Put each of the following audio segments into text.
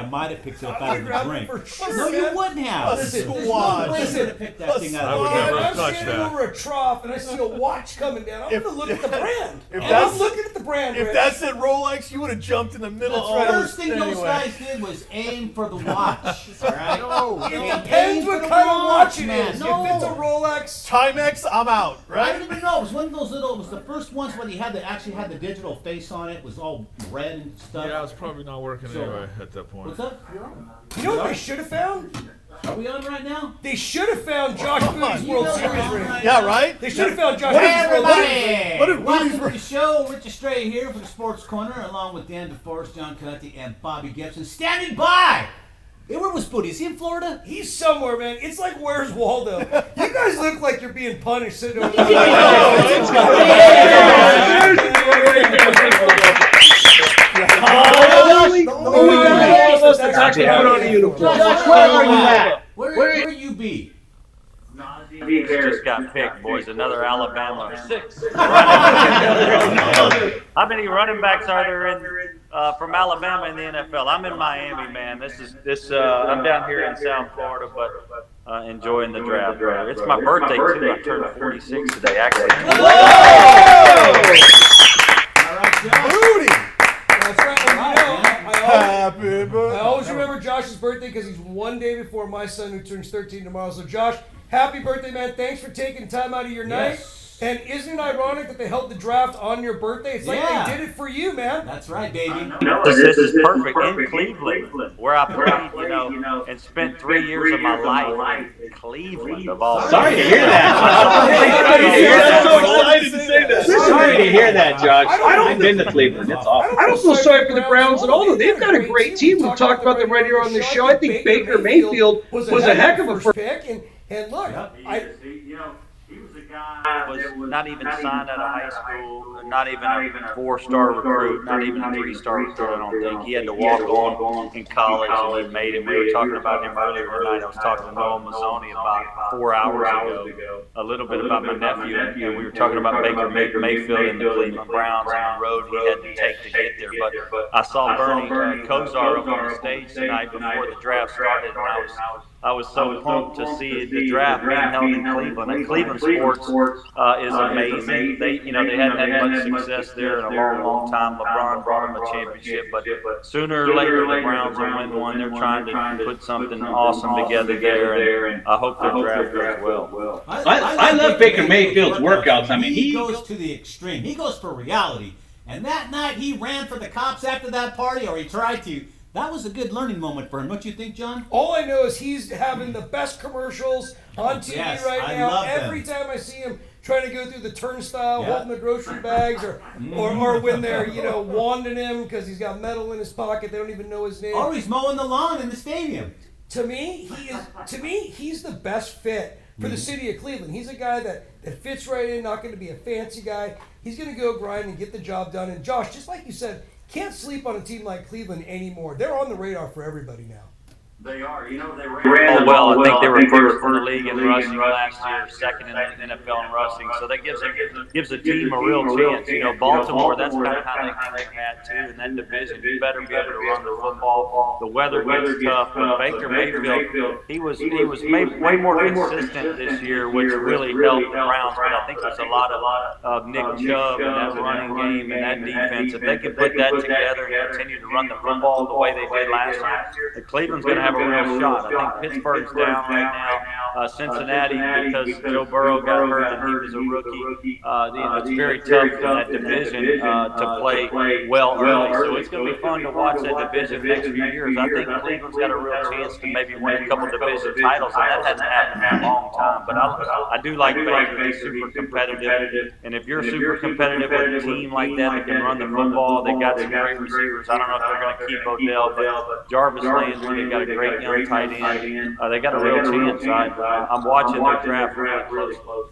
I might have picked it up out of the drink. For sure, No, you wouldn't have. Listen, There's no way you would have picked that thing out of the never drink. I'm touched standing that. over a trough and I see a watch coming down. I'm going to look at the brand. If I'm that's- looking at the brand. If Rich. that's at Rolex, you would have jumped in the middle That's of right. all First thing those guys did was aim for the watch. All right. It depends what kind of watch it is. No. If it's a Rolex, Timex, I'm out, I right? don't even know. It was one of those little. It was the first ones when he had actually had the digital face on it. It was all red and stuff. Yeah, it's probably not working So- anyway at that point. What's up? You're on. you know what they should have found? Are we on right now? They should have found Josh Booty's You World know Series we're on ring. right Yeah, now. right? They should have found Josh Hey Booty's World Series ring. everybody! What did Welcome Booty's to the show. Rich Estrella here for the Sports Corner, along with Dan DeForest, John Coletti, and Bobby Gibson. Standing by! Hey, where was Booty? Is he in Florida? He's somewhere, man. It's like, where's Waldo? You guys look like you're being punished sitting over there. Josh, where are you at? Where you be? Just got picked, boys. Another Alabama 6. How many running backs are there in from Alabama in the NFL? I'm in Miami, man. I'm down here in South Florida, but enjoying the draft. It's my birthday too. I turned 46 today, actually. All right, Josh. Booty! That's right. Well, you know, Happy I birthday. always remember Josh's birthday because he's one day before my son who turns 13 tomorrow. So, Josh, happy birthday, man. Thanks for taking time out of your night. Yes. And isn't it ironic that they held the draft on your birthday? It's like Yeah. they did it for you, man. That's right, baby. This is perfect in Cleveland, where I played, and spent 3 years of my life in Cleveland, of all Sorry to places. hear that. I'm so excited to say that. Sorry to hear that, Josh. I don't- I've been to Cleveland. It's awful. I don't feel sorry for the Browns at all, though. They've got a great team. We've talked about them right here on the show. I think Baker Mayfield was a heck of a first pick. And look, He was a guy that was not even signed out of high school, not even a 4-star recruit, not even a 3-star recruit, I don't think. He had to walk on in college, and he made it. We were talking about him earlier tonight. I was talking to Noah Mazzoni about 4 hours ago, a little bit about my nephew, and we were talking about Baker Mayfield and the Cleveland Browns and the road he had to take to get there. But I saw Bernie Kosar up on the stage tonight before the draft started, and I was so pumped to see the draft being held in Cleveland. And Cleveland sports is amazing. They hadn't had much success there in a long time. LeBron brought them a championship, but sooner or later the Browns will win one. They're trying to put something awesome together there, and I hope their draft goes well. I love Baker Mayfield's workouts. I mean, he he goes to the extreme. He goes for reality. And that night he ran for the cops after that party, or he tried to. That was a good learning moment for him. Don't you think, John? all I know is he's having the best commercials on TV Yes, right I now. love them. Every time I see him trying to go through the turnstile, Yeah. holding the grocery bags, or when they're wanding him because he's got metal in his pocket, they don't even know his name. Or he's mowing the lawn in the stadium. To me, he's the best fit for the city of Cleveland. He's a guy that fits right in, not going to be a fancy guy. He's going to go grind and get the job done. And Josh, just like you said, can't sleep on a team like Cleveland anymore. They're on the radar for everybody now. They are. They ran well. I think they were first in the league in rushing last year, second in the NFL in rushing. So that gives a team a real chance. Baltimore, that's kind of how they had too in that division. You better be able to run the football. The weather gets tough, but Baker Mayfield, he was way more consistent this year, which really helped the Browns. But I think there's a lot of Nick Chubb in that running game and that defense. If they can put that together and continue to run the football the way they did last year, the Cleveland's going to have a real shot. I think Pittsburgh's down right now. Cincinnati, because Joe Burrow got hurt and he was a rookie. It's very tough in that division to play well early. So it's going to be fun to watch that division the next few years. I think Cleveland's got a real chance to maybe win a couple division titles, and that hasn't happened in a long time. But I do like Baker. He's super competitive. And if you're super competitive with a team like that can run the football, they got some great receivers. I don't know if they're going to keep Odell, but Jarvis Landry, they got a great young tight end. They got a real chance. I'm watching their draft really close.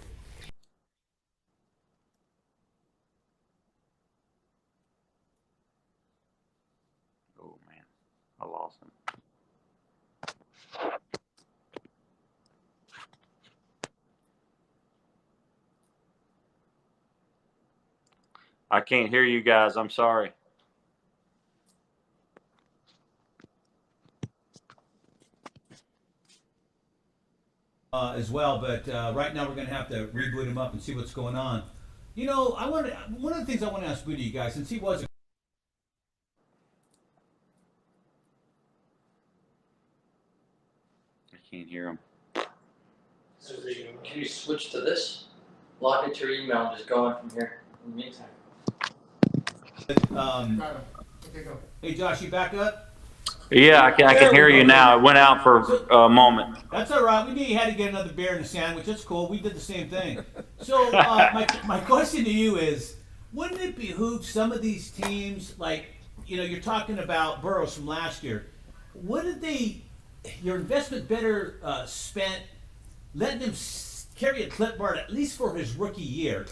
Oh man, I lost him. I can't hear you guys. I'm sorry. as well, but right now we're going to have to reboot him up and see what's going on. You know, one of the things I want to ask Booty, you guys, since he was a I can't hear him. So can you switch to this? Log into your email and just go on from here in the meantime. Hey, Josh, you back up? Yeah, I can hear you now. It went out for a moment. That's all right. We knew you had to get another beer and a sandwich. That's cool. We did the same thing. So my question to you is, wouldn't it behoove some of these teams, like, you know, you're talking about Burrows from last year, wouldn't your investment better spent letting him carry a clipboard at least for his rookie year,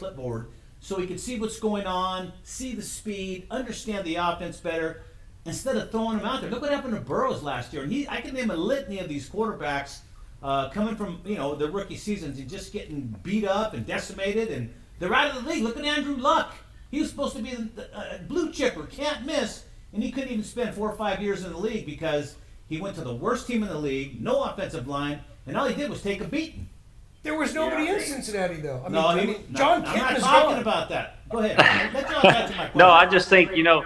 so he could see what's going on, see the speed, understand the offense better, instead of throwing him out there. Look what happened to Burrows last year. And I can name a litany of these quarterbacks coming from, you know, the rookie seasons and just getting beat up and decimated, and they're out of the league. Look at Andrew Luck. He was supposed to be a blue chipper, can't miss, and he couldn't even spend 4 or 5 years in the league because he went to the worst team in the league, no offensive line, and all he did was take a beating. There was nobody in Cincinnati, though. I'm John Kent not is talking gone. about that. Go ahead. Let John answer my question. No, I just think, you know,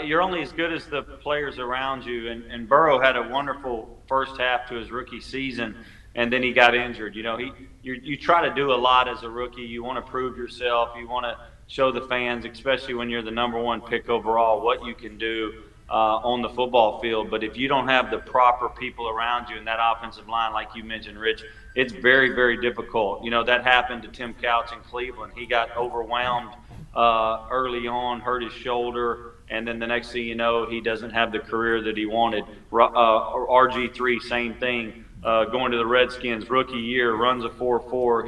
you're only as good as the players around you. And Burrow had a wonderful first half to his rookie season, and then he got injured. You know, you try to do a lot as a rookie. You want to prove yourself. You want to show the fans, especially when you're the #1 pick overall, what you can do on the football field. But if you don't have the proper people around you in that offensive line, like you mentioned, Rich, it's very, very difficult. You know, that happened to Tim Couch in Cleveland. He got overwhelmed early on, hurt his shoulder, and then the next thing you know, he doesn't have the career that he wanted. RG3, same thing. Going to the Redskins, rookie year, runs a 4.4.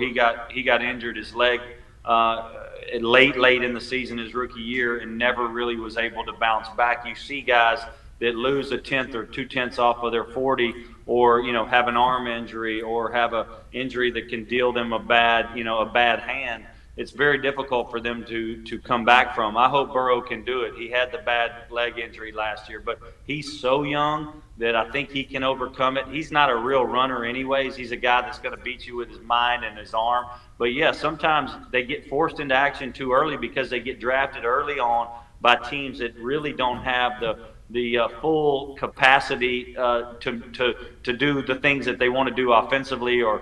He got injured, his leg late in the season, his rookie year, and never really was able to bounce back. You see guys that lose a tenth or 2/10 off of their 40, or, you know, have an arm injury or have a injury that can deal them a bad hand. It's very difficult for them to come back from. I hope Burrow can do it. He had the bad leg injury last year, but he's so young that I think he can overcome it. He's not a real runner anyways. He's a guy that's going to beat you with his mind and his arm. But yeah, sometimes they get forced into action too early because they get drafted early on by teams that really don't have the full capacity to do the things that they want to do offensively, or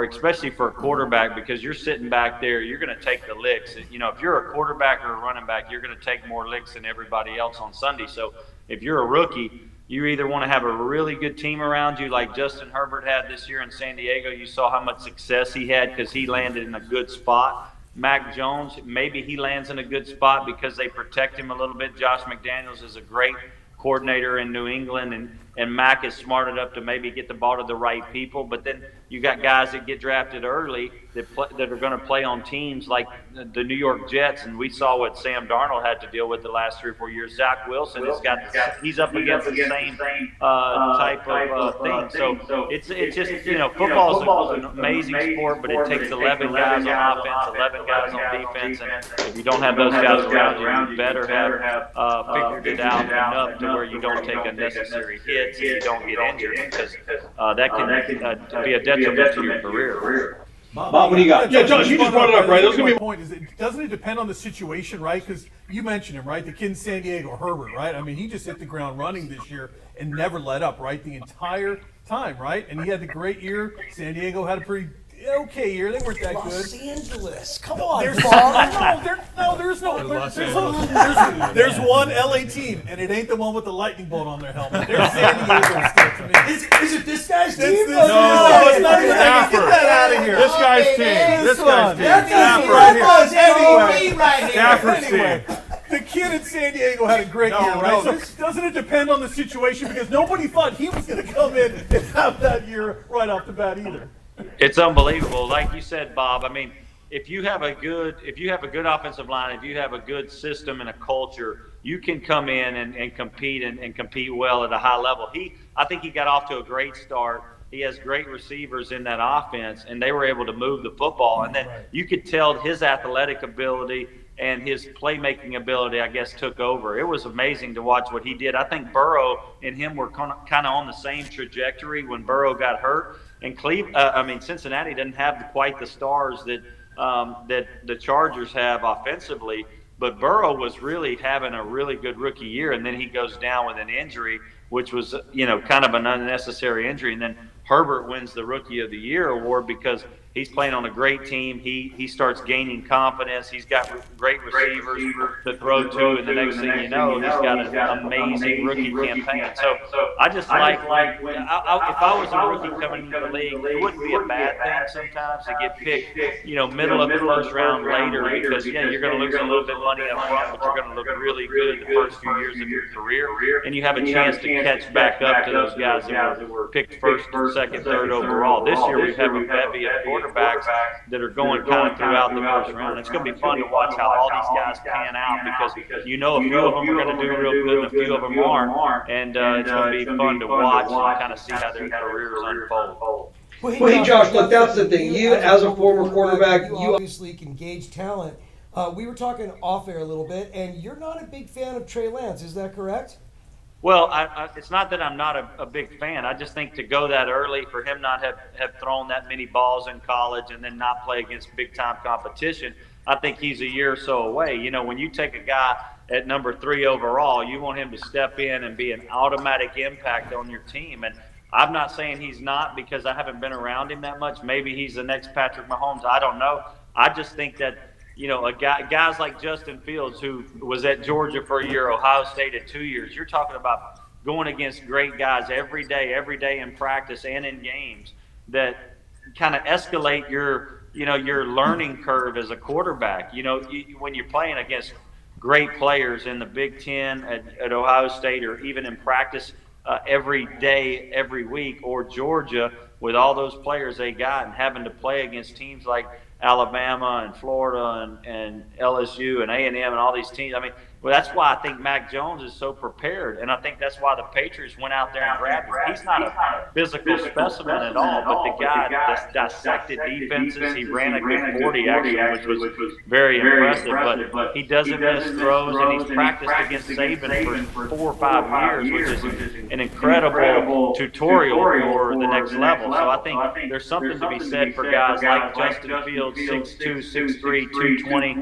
especially for a quarterback, because you're sitting back there, you're going to take the licks. You know, if you're a quarterback or a running back, you're going to take more licks than everybody else on Sunday. So if you're a rookie, you either want to have a really good team around you like Justin Herbert had this year in San Diego. You saw how much success he had because he landed in a good spot. Mac Jones, maybe he lands in a good spot because they protect him a little bit. Josh McDaniels is a great coordinator in New England, and Mac is smart enough to maybe get the ball to the right people. But then you got guys that get drafted early that are going to play on teams like the New York Jets, and we saw what Sam Darnold had to deal with the last 3 or 4 years. Zach Wilson he's up against the same type of thing. So it's just, you know, football is an amazing sport, but it takes 11 guys on offense, 11 guys on defense, and if you don't have those guys around you, you better have figured it out enough to where you don't take unnecessary hits and you don't get injured, because that can be a detriment to your career. Bob, what do you got? Yeah, Josh, you just brought it up, right? That's gonna be a point. Doesn't it depend on the situation, right? Because you mentioned him, right? The kid in San Diego, Herbert, right? I mean, he just hit the ground running this year and never let up, right? The entire time, right? And he had the great year. San Diego had a pretty okay year. They weren't that good. Los Angeles. Come on, There's there's one LA team, and it ain't the one with the lightning bolt on their helmet. There's San Diego still to me. Is it this guy's team? It's not even that. Get that out of here. This guy's team. This guy's team. That's Stafford's team. The kid in San Diego had a great year, right? So doesn't it depend on the situation? Because nobody thought he was going to come in and have that year right off the bat either. It's unbelievable. Like you said, Bob, I mean, if you have a good offensive line, if you have a good system and a culture, you can come in and compete and compete well at a high level. I think he got off to a great start. He has great receivers in that offense, and they were able to move the football. And then you could tell his athletic ability and his playmaking ability, I guess, took over. It was amazing to watch what he did. I think Burrow and him were kind of on the same trajectory when Burrow got hurt. And Cincinnati didn't have quite the stars that the Chargers have offensively. But Burrow was really having a really good rookie year, and then he goes down with an injury, which was, kind of an unnecessary injury. And then Herbert wins the Rookie of the Year award because he's playing on a great team. He starts gaining confidence. He's got great receivers to throw to, and the next thing you know, he's got an amazing rookie campaign. So I just if I was a rookie coming into the league, it wouldn't be a bad thing sometimes to get picked, middle of the first round later because, you're going to lose a little bit of money up front, but you're going to look really good the first few years of your career, and you have a chance to catch back up to those guys that were picked first, second, third overall. This year we have a bevy of quarterbacks that are going kind of throughout the first round. It's going to be fun to watch how all these guys pan out because a few of them are going to do real good and a few of them aren't, and it's going to be fun to watch and kind of see how their careers unfold. Well, hey, Josh, look, that's the thing. You, as a former quarterback, you obviously can gauge talent. We were talking off air a little bit, and you're not a big fan of Trey Lance. Is that correct? Well, it's not that I'm not a big fan. I just think to go that early, for him not have thrown that many balls in college and then not play against big-time competition, I think he's a year or so away. When you take a guy at number 3 overall, you want him to step in and be an automatic impact on your team. And I'm not saying he's not because I haven't been around him that much. Maybe he's the next Patrick Mahomes. I don't know. I just think that guys like Justin Fields, who was at Georgia for a year, Ohio State at 2 years, you're talking about going against great guys every day in practice and in games that kind of escalate your learning curve as a quarterback. When you're playing against great players in the Big Ten at Ohio State or even in practice every day, every week, or Georgia with all those players they got and having to play against teams like Alabama and Florida and LSU and A&M and all these teams. That's why I think Mac Jones is so prepared, and I think that's why the Patriots went out there and grabbed him. He's not a physical specimen at all, but the guy dissected defenses. He ran a good 40, actually, which was very impressive, but he doesn't miss throws, and he's practiced against Saban for 4 or 5 years, which is an incredible tutorial for the next level. So I think there's something to be said for guys like Justin Fields, 6'2", 6'3", 220,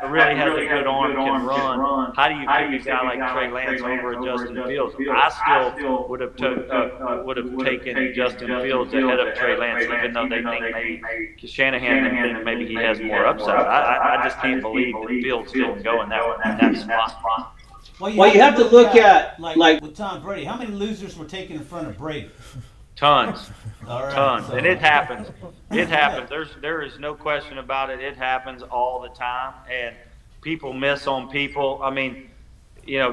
really has a good arm, can run. How do you pick a guy like Trey Lance over Justin Fields? I still would have taken Justin Fields ahead of Trey Lance, even though they think maybe Shanahan and think maybe he has more upside. I just can't believe that Fields didn't go in that spot. Well, you have to look at like with Tom Brady. How many losers were taken in front of Brady? Tons. All right, Tons. so. And it happens. It happens. There is no question about it. It happens all the time. And people miss on people.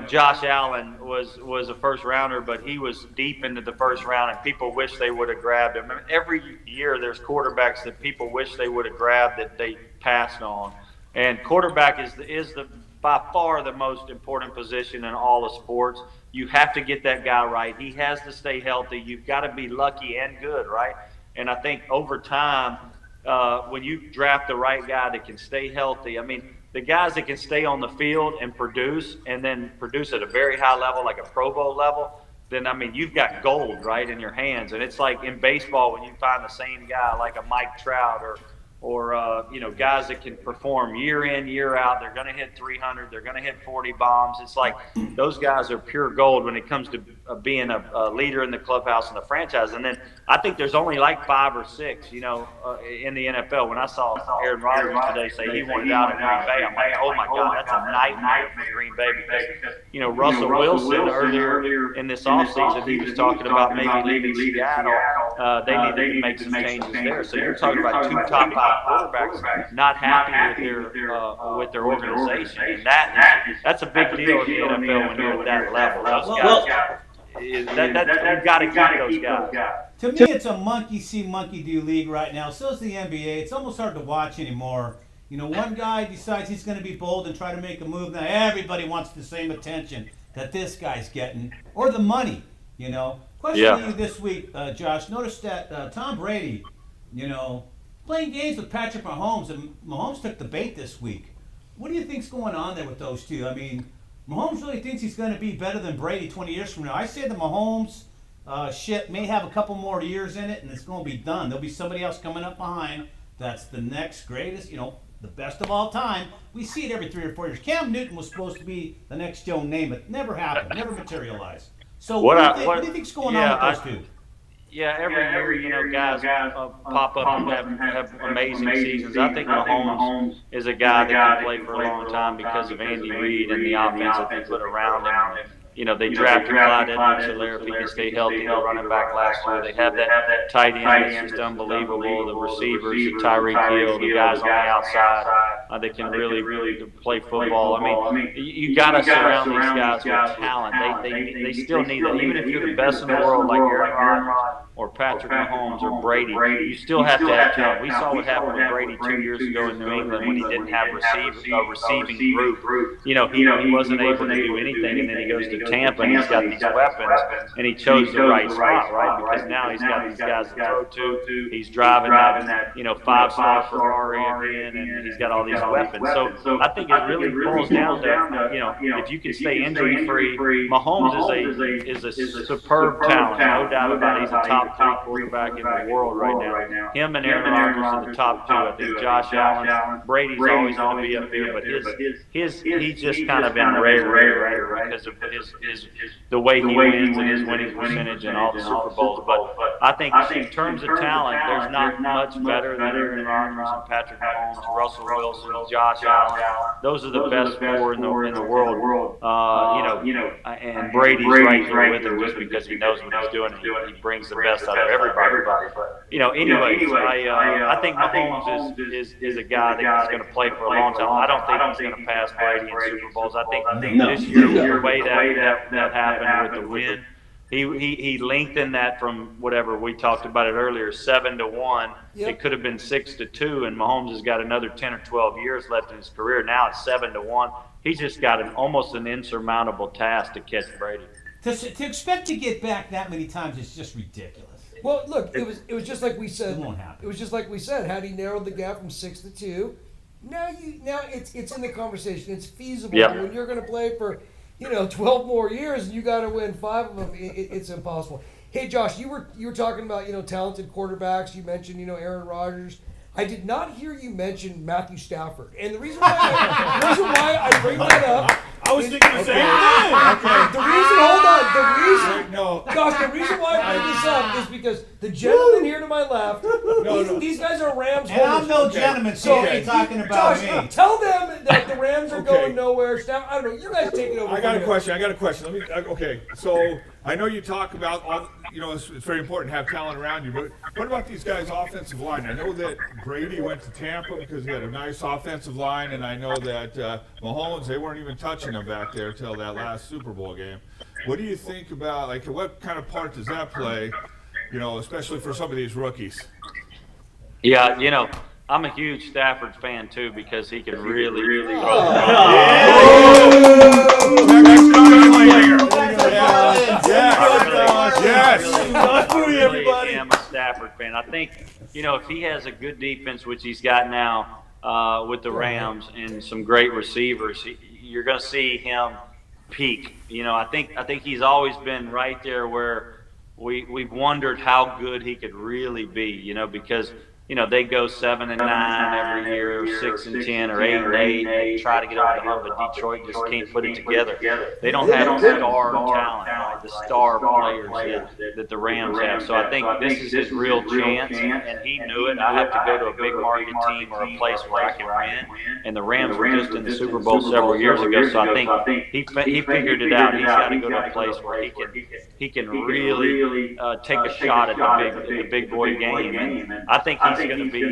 Josh Allen was a first rounder, but he was deep into the first round, and people wish they would have grabbed him. Every year there's quarterbacks that people wish they would have grabbed that they passed on. And quarterback is the by far the most important position in all of sports. You have to get that guy right. He has to stay healthy. You've got to be lucky and good, right? And I think over time, when you draft the right guy that can stay healthy, the guys that can stay on the field and then produce at a very high level, like a Pro Bowl level, then, you've got gold, right, in your hands. And it's like in baseball when you find the same guy like a Mike Trout or guys that can perform year in, year out. They're going to hit 300. They're going to hit 40 bombs. It's like those guys are pure gold when it comes to being a leader in the clubhouse and the franchise. And then I think there's only like 5 or 6, in the NFL. When I saw Aaron Rodgers today say he wanted out of Green Bay, I'm like, oh my God, that's a nightmare for Green Bay because, Russell Wilson earlier in this offseason, he was talking about maybe leaving Seattle. They needed to make some changes there. So you're talking about 2 top 5 quarterbacks not happy with their organization, and that's a big deal in the NFL when you're at that level. Those guys, you've got to keep those guys. To me, it's a monkey see, monkey do league right now. So is the NBA. It's almost hard to watch anymore. One guy decides he's going to be bold and try to make a move. Now everybody wants the same attention that this guy's getting, or the money. Question to you this week, Josh. Notice that Tom Brady, playing games with Patrick Mahomes, and Mahomes took the bait this week. What do you think's going on there with those two? I mean, Mahomes really thinks he's going to be better than Brady 20 years from now. I say the Mahomes shit may have a couple more years in it, and it's going to be done. There'll be somebody else coming up behind that's the next greatest, the best of all time. We see it every 3 or 4 years. Cam Newton was supposed to be the next Joe Namath. Never happened. Never materialized. So what do you think's going on with those two? Yeah, every year, guys pop up and have amazing seasons. I think Mahomes is a guy that can play for a long time because of Andy Reid and the offense that they put around him. They drafted Clyde Edwards-Helaire if he can stay healthy, the running back last year. They have that tight end that's just unbelievable. The receivers, the Tyreek Hill, the guys on the outside that can really play football. I mean, you got to surround these guys with talent. They still need that. Even if you're the best in the world, like Aaron Rodgers or Patrick Mahomes or Brady, you still have to have talent. We saw what happened with Brady 2 years ago in New England when he didn't have a receiving group. He wasn't able to do anything, and then he goes to Tampa and he's got these weapons, and he chose the right spot, right? Because now he's got these guys to throw to. He's driving that 5-star Ferrari again, and he's got all these weapons. So I think it really boils down to if you can stay injury free. Mahomes is a superb talent, no doubt about it. He's a top 3 quarterback in the world right now. Him and Aaron Rodgers are the top 2. I think Josh Allen, Brady's always going to be up there, but he's just kind of been rare because of the way he wins and his winning percentage and all the Super Bowls. But I think in terms of talent, there's not much better than Aaron Rodgers and Patrick Mahomes, Russell Wilson, Josh Allen. Those are the best 4 in the world. And Brady's right there with him just because he knows what he's doing. He brings the best out of everybody. But anyways, I think Mahomes is a guy that's going to play for a long time. I don't think he's going to pass Brady in Super Bowls. I think this year, the way that happened with the win, he lengthened that from whatever we talked about it earlier, 7-1. Yep. It could have been 6-2, and Mahomes has got another 10 or 12 years left in his career. Now it's 7-1. He's just got almost an insurmountable task to catch Brady. To expect to get back that many times is just ridiculous. Well, look, it was just like we said. It won't happen. It was just like we said. Had he narrowed the gap from 6-2, now it's in the conversation. It's feasible. Yep. When you're going to play for 12 more years and you got to win 5 of them, it's impossible. Hey, Josh, you were talking about talented quarterbacks. You mentioned Aaron Rodgers. I did not hear you mention Matthew Stafford, and the reason why I bring that up. I was thinking the same thing. Josh, the reason why I bring this up is because the gentleman here to my left, these guys are Rams and I'm no holders. gentleman, so you're talking about Josh, me. tell them that the Rams are going nowhere. Staff, I don't know. You guys take it over. I got a question. So I know you talk about all. It's very important to have talent around you, but what about these guys' offensive line? I know that Brady went to Tampa because he had a nice offensive line, and I know that Mahomes, they weren't even touching him back there till that last Super Bowl game. What do you think about, what kind of part does that play, especially for some of these rookies? Yeah, I'm a huge Stafford fan too because he can really throw. Everybody. I'm a Stafford fan. I think if he has a good defense, which he's got now with the Rams and some great receivers, you're going to see him peak. I think he's always been right there where we've wondered how good he could really be. Because they go 7-9 every year, or 6-10, or 8-8. They try to get over the hump, but Detroit just can't put it together. They don't have the star talent, like the star players that the Rams have. So I think this is his real chance, and he knew it. I have to go to a big market team or a place where I can win. And the Rams were just in the Super Bowl several years ago, so I think he figured it out. He's got to go to a place where he can really take a shot at the big boy game. And I think he's going to be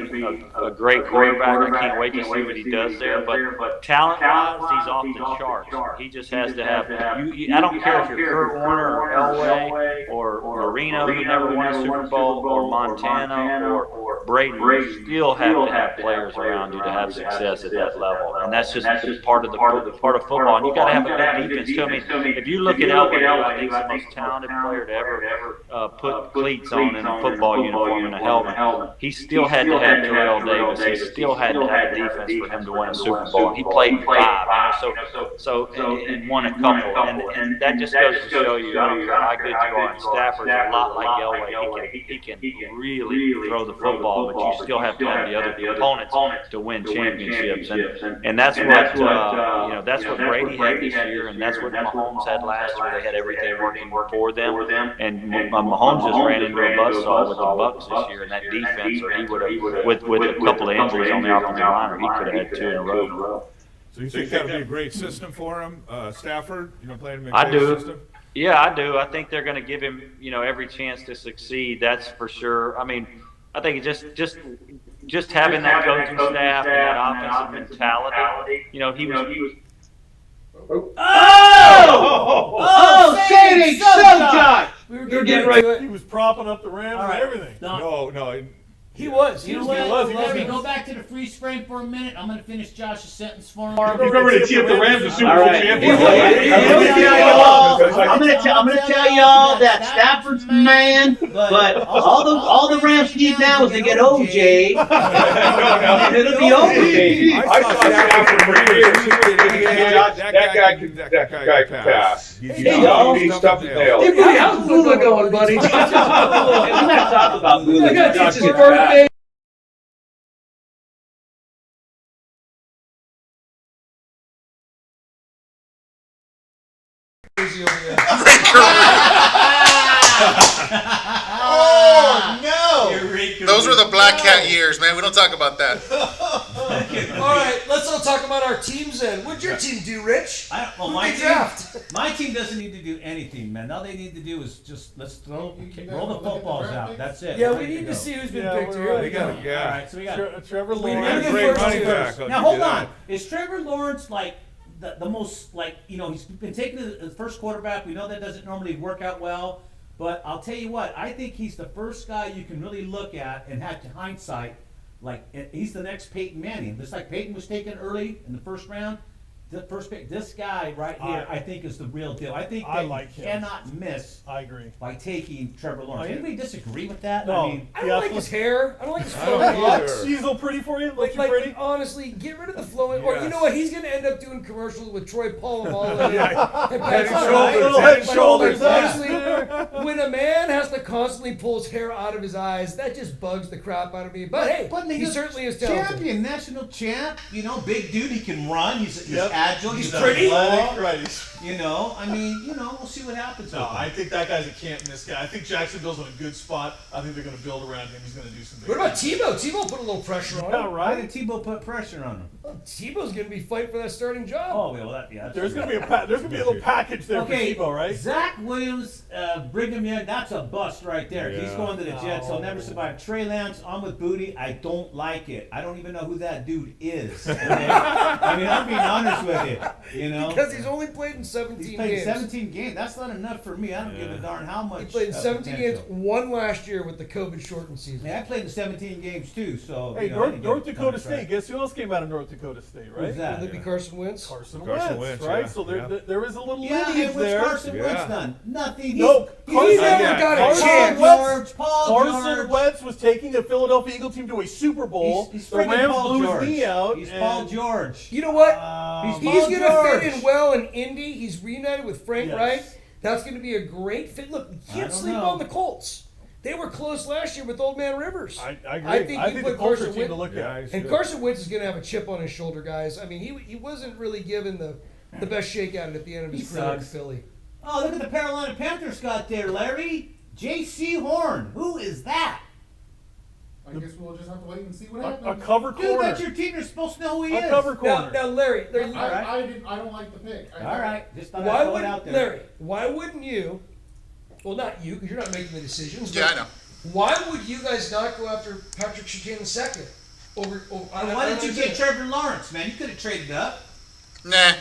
a great quarterback. I can't wait to see what he does there. But talent-wise, he's off the charts. He just has to have. I don't care if you're Kurt Warner or Elway or Marino, who never won a Super Bowl, or Montana or Brady, you still have to have players around you to have success at that level, and that's just part of football. And you got to have a good defense too. I mean, if you look at Elway, who I think is the most talented player to ever put cleats on in a football uniform and a helmet, he still had to have Terrell Davis. He still had to have a defense for him to win a Super Bowl. And he played in 5, and won a couple, and that just goes to show you, I don't care how good you are, and Stafford's a lot like Elway. He can really throw the football, but you still have to have the other components to win championships, and that's what that's what Brady had this year, and that's what Mahomes had last year. They had everything working for them, and Mahomes just ran into a buzzsaw with the Bucs this year, and that defense, or he would have, with a couple of injuries on the offensive line, or he could have had 2 in a row. So you think that would be a great system for him, Stafford? Playing him in a great system? Yeah, I do. I think they're going to give him, every chance to succeed. That's for sure. I mean, I think just having that coaching staff and that offensive mentality. He was. Oh, Sadie, so Josh. We were You're getting getting right. to it. He was propping up the Rams All right. and everything. No. He was. You know He what? was. Let me go back to the freeze frame for a minute. I'm going to finish Josh's sentence for him. Remember to tee up the Rams as Super All Bowl right. champions. I'm gonna tell y'all that Stafford's the man, but all the Rams need now is to get OJ, and it'll be over. I saw Stafford for years. That guy can pass. He's tough as nails. Hey, buddy, how's Lula going, buddy? We're not talking about moving. I got his birthday. Oh no! Those were the Black Cat years, man. We don't talk about that. All right, let's all talk about our teams then. What'd your team do, Rich? My team doesn't need to do anything, man. All they need to do is just roll the footballs out. That's it. Yeah, we need to see who's been picked here. Here we go. All right, so we got Trevor We Lawrence. need Great first running two. back. Now hold on. Is Trevor Lawrence like the most he's been taken as the first quarterback. We know that doesn't normally work out well, but I'll tell you what, I think he's the first guy you can really look at and have hindsight. Like he's the next Peyton Manning. Just like Peyton was taken early in the first round. The first pick, this guy right here, I think is the real deal. I think that like you him. cannot miss I agree. by taking Trevor Lawrence. Oh, yeah. Anybody disagree with that? No. I mean, I don't like his hair. I don't like his I don't flowing locks. either. She's all pretty for you? Like, Like, pretty? honestly, get rid of the flowing. Or you know what? He's going to end up doing commercials with Troy Polamalu and Head Pat and Shoulders. shoulders, Little head head and shoulders. But honestly, when a man has to constantly pull his hair out of his eyes, that just bugs the crap out of me. But hey, he certainly is talented. champion, national champ. Big dude. He can run. He's agile. He's pretty. athletic. Right. We'll see what happens. No, I think that guy's a can't miss guy. I think Jacksonville's in a good spot. I think they're going to build around him. He's going to do some big What about things. Tebow? Tebow put a little pressure on him. Yeah, Why right? did Tebow put pressure on him? Well, Tebow's going to be fighting for that starting job. Oh, well, that's There's going to be a little package there for Tebow, right? Zach Williams, Brigham Young, that's a bust right there. He's going to the Jets. He'll never survive. Trey Lance, on with Booty. I don't like it. I don't even know who that dude is. Okay? I'm being honest with you. Because he's only played in 17 He's played games. 17 games. That's not enough for me. I don't give a darn how much. He played in 17 games, potential. one last year with the COVID shortened season. Yeah, I played in 17 games too. So Hey, I North, didn't get North a Dakota contract. State. Guess who else came out of North Dakota State, right? Who's that? Would it be Carson Wentz? Carson Carson Wentz, Wentz, right? yeah, So yeah. there is a little Yeah, lineage and what's there. Carson Wentz Yeah. done? Nothing. No, He never got a Carson chance. Wentz, Paul Carson George. Wentz was taking a Philadelphia Eagle team to a Super Bowl. He's the friggin' Rams Paul blew George. his knee out. He's and- Paul George. You know what? He's He's Paul going to fit George. in well in Indy. He's reunited with Frank Yes. Wright. That's going to be a great fit. Look, you I can't don't sleep know. on the Colts. They were close last year with Old Man Rivers. I agree. I think you the put Colts are Carson a team to Wentz. look at. And Carson Wentz is going to have a chip on his shoulder, guys. I mean, he wasn't really given the best shakeout at the end of his He career in sucks. Philly. Oh, look at the Carolina Panthers got there, Larry. J.C. Horn. Who is that? I guess we'll just have to wait and see what A happens. cover Dude, corner. that's your team. You're supposed to know who he A is. cover Now, corner. now Larry, I don't like the pick. All right. Just thought why I'd throw it out wouldn't there. Larry? Why wouldn't you? Well, not you, because you're not making the decisions. Yeah, but I know. Why would you guys not go after Patrick Surtain II? Over Why didn't you get Trevor Lawrence, man? You could have traded up. Nah.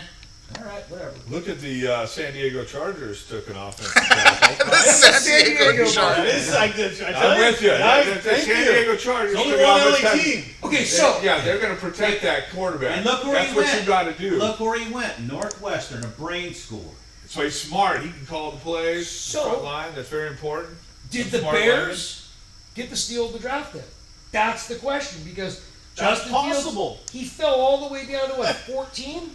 All right, whatever. Look at the San Diego Chargers took an offensive tackle. San Diego That Chargers. is like this. I'm with you. The Thank San you. Diego Chargers It's took only an one offensive LA tackle. team. Okay, so Yeah, they're going to protect that quarterback. And look where That's he what went. you got to do. Look where he went. Northwestern, a brain school. So he's smart. He can call the plays. So- front line. That's very important. did Some the smart Bears get the steal of the draft then? That's the question because That's Justin possible. Fields, he fell all the way down to what, 14?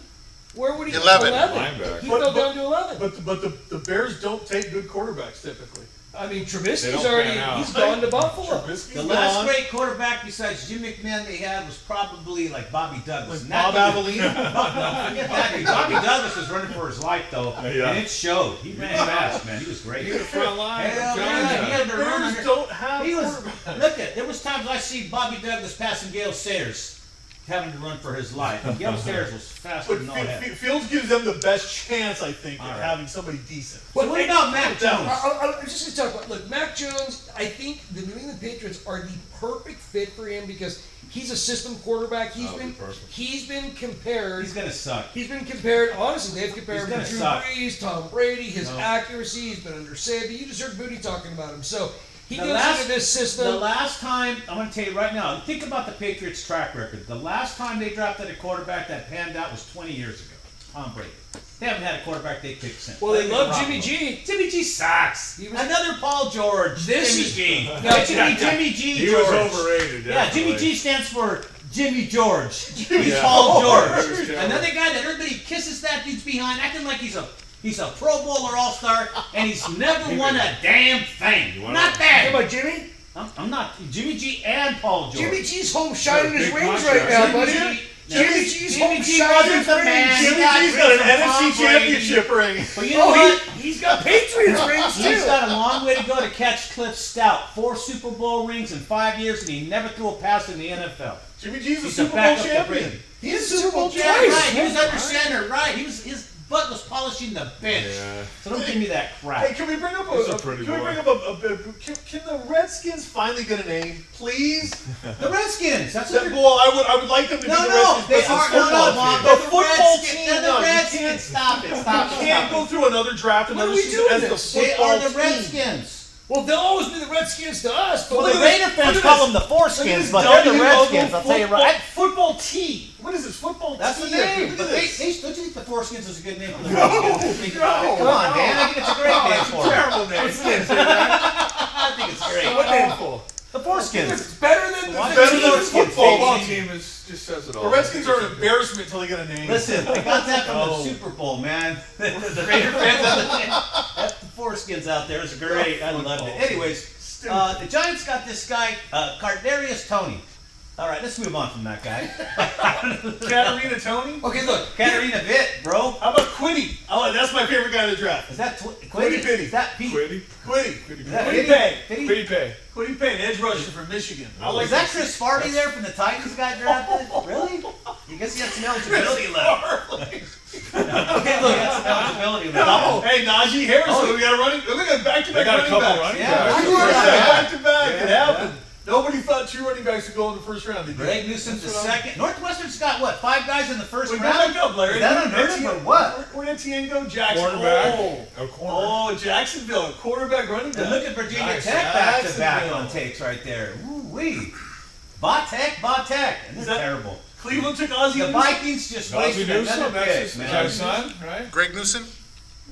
Where would he 11. Linebacker. He But- fell but- down to 11. But the Bears don't take good quarterbacks typically. I mean, They Trubisky's don't already, pan out. he's gone to Buffalo. Trubisky's The last gone. great quarterback besides Jim McMahon they had was probably like Bobby Douglas. Like Not Bob even- Avellino? No, forget that. dude. Bobby Douglas was running for his life though, Yeah. and it showed. He ran fast, man. He was great. He was front line. Hell I'm telling yeah, you. he had to run Bears under. don't have He was. quarterbacks. Look at. There was times I see Bobby Douglas passing Gale Sayers, having to run for his life. And Gale Sayers was faster But than all that. Fields gives them the best chance, I think, All of right. having somebody decent. So what about Mac Jones? I'm just going to talk about, look, Mac Jones, I think the New England Patriots are the perfect fit for him because he's a system quarterback. He's Oh, been perfect. he's been compared. He's gonna suck. He's been compared, honestly, they've compared He's him gonna to Drew suck. Brees, Tom Brady, his No. accuracy, he's been under Saban. You just heard Booty talking about him. So he The goes last- into this The system. last time, I'm going to tell you right now, think about the Patriots' track record. The last time they drafted a quarterback that panned out was 20 years ago. Tom Brady. They haven't had a quarterback they picked since. Well, they Like love Garoppolo. Jimmy G. Jimmy G sucks. He was- Another Paul George. This Jimmy is- G. No, Jimmy G. He George. was overrated. Yeah, Jimmy definitely. G stands for Jimmy George. He's Yeah. Paul He George. was terrible. Another guy that everybody kisses that dude's behind, acting like he's a Pro Bowler All-Star, and he's never won a damn thing. wanna- Not Talk that. about Jimmy? I'm not Jimmy G and Paul George. Jimmy G's home shining his big rings contract. right now, Jimmy buddy. G- Jimmy G's Jimmy home G shining wasn't his the rings. man. Jimmy got G's got an rings from Tom NFC Brady. championship ring. But you know what? He's got Patriots rings He's too. got a long way to go to catch Cliff Stout. 4 Super Bowl rings in 5 years, and he never threw a pass in the NFL. Jimmy G's a He's a Super Bowl backup to champion. Brady. He is Super Bowl Yeah, champion. right. He was under center, right? His butt was polishing the bench. Yeah. So don't give me that Hey, crap. can we bring up He's a a pretty can we boy. bring up can the Redskins finally get a name, please? The Redskins. That's what they're Well, I would like them to be the No, Redskins. they but it's are football Bob, team. they're The football Redskins. team. They're No, the you Redskins. can't. Stop it. Stop You it. can't Stop go it. through another draft, When another are we season doing as the this? They football are the team. Redskins. Well, they'll always be the Redskins to us, but Well, the look at Raider this- fans look at call this. them the Look at Foreskins, this but they're the W logo Redskins. I'll tell you football- right. Football team. What is this? Football That's the team. name. Look But at they, this. don't you think the Foreskins is a good name for the No, Redskins? Think about it. no, Come on, no. man. I think it's a great name It's for a them. terrible name. I think it's great. What name? Awful. The Foreskins. It's better than the Why- Better team. than the Football football team. team just says it all. The Redskins are an embarrassment until they get a name. Listen, I got that from Oh. the Super Bowl, man. The Raider fans, the Foreskins out there is great. I loved it. Anyways, the Giants got this guy, Cardarius Toney. All right, let's move on from that guy. Katarina Tony. Okay, look. Katarina Vitt, bro. How about Quiddy? Oh, that's my favorite guy in the draft. Is that Quiddy Quiddy? Pitty. Is that Pete? Quiddy. Quiddy. Is that Quiddy Pitty? Pay. Pitty? Quiddy Pay. Quiddy Pay, an edge rusher from Michigan. I like Was that Chris Farley there from the Titans got drafted? Really? You guess he had some eligibility left. Okay, look, he had some eligibility left. Oh, hey, Najee Harris. Oh. We got a running. Look at back-to-back They got a running couple backs. running Yeah. backs. I knew that. Back-to-back. It Yeah. happened. Nobody thought 2 running backs would go in the first round. They did. Greg Newsom's the That's what I'm- second. Northwestern's got what? 5 guys in the first Wait, round. back up, Larry. Is that unheard of or what? Where'd Etienne go? Jackson. Quarterback. Oh. A corner. Oh, Jacksonville, a quarterback running back. And look at Virginia Nice. Tech back to back Jacksonville. on takes right there. Woo-wee. Vatek. And Is they're that- terrible. Cleveland took Ozzie The Newsome. Vikings just Ozzie wasted Newsome, another that's pick, his man. son, right? Greg Newsom.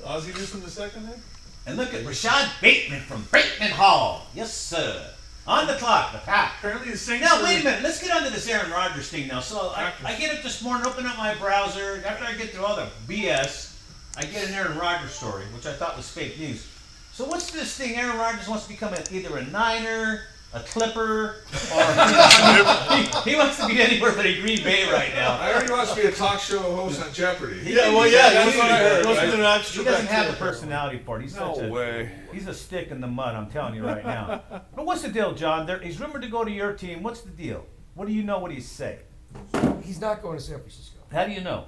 Ozzie Newsome the second there. And look at Rashad Bateman from Bateman Hall. Yes, sir. On the clock, the Pack. Apparently the Saints. Now, are- wait a minute. Let's get on to this Aaron Rodgers thing now. So I get up this morning, open up my browser. After I get through all the BS, I get an Aaron Rodgers story, which I thought was fake news. So what's this thing? Aaron Rodgers wants to become either a Niner, a Clipper, or he wants to be anywhere but a Green Bay right now. I heard he wants to be a talk show host on Jeopardy. Yeah, well, yeah, That's what I heard. He wants to right? do an extra He doesn't back have the there. personality for it. He's No such a way. he's a stick in the mud. I'm telling you right now. But what's the deal, John? He's rumored to go to your team. What's the deal? What do you know? What do you say? He's not going to San Francisco How do you know?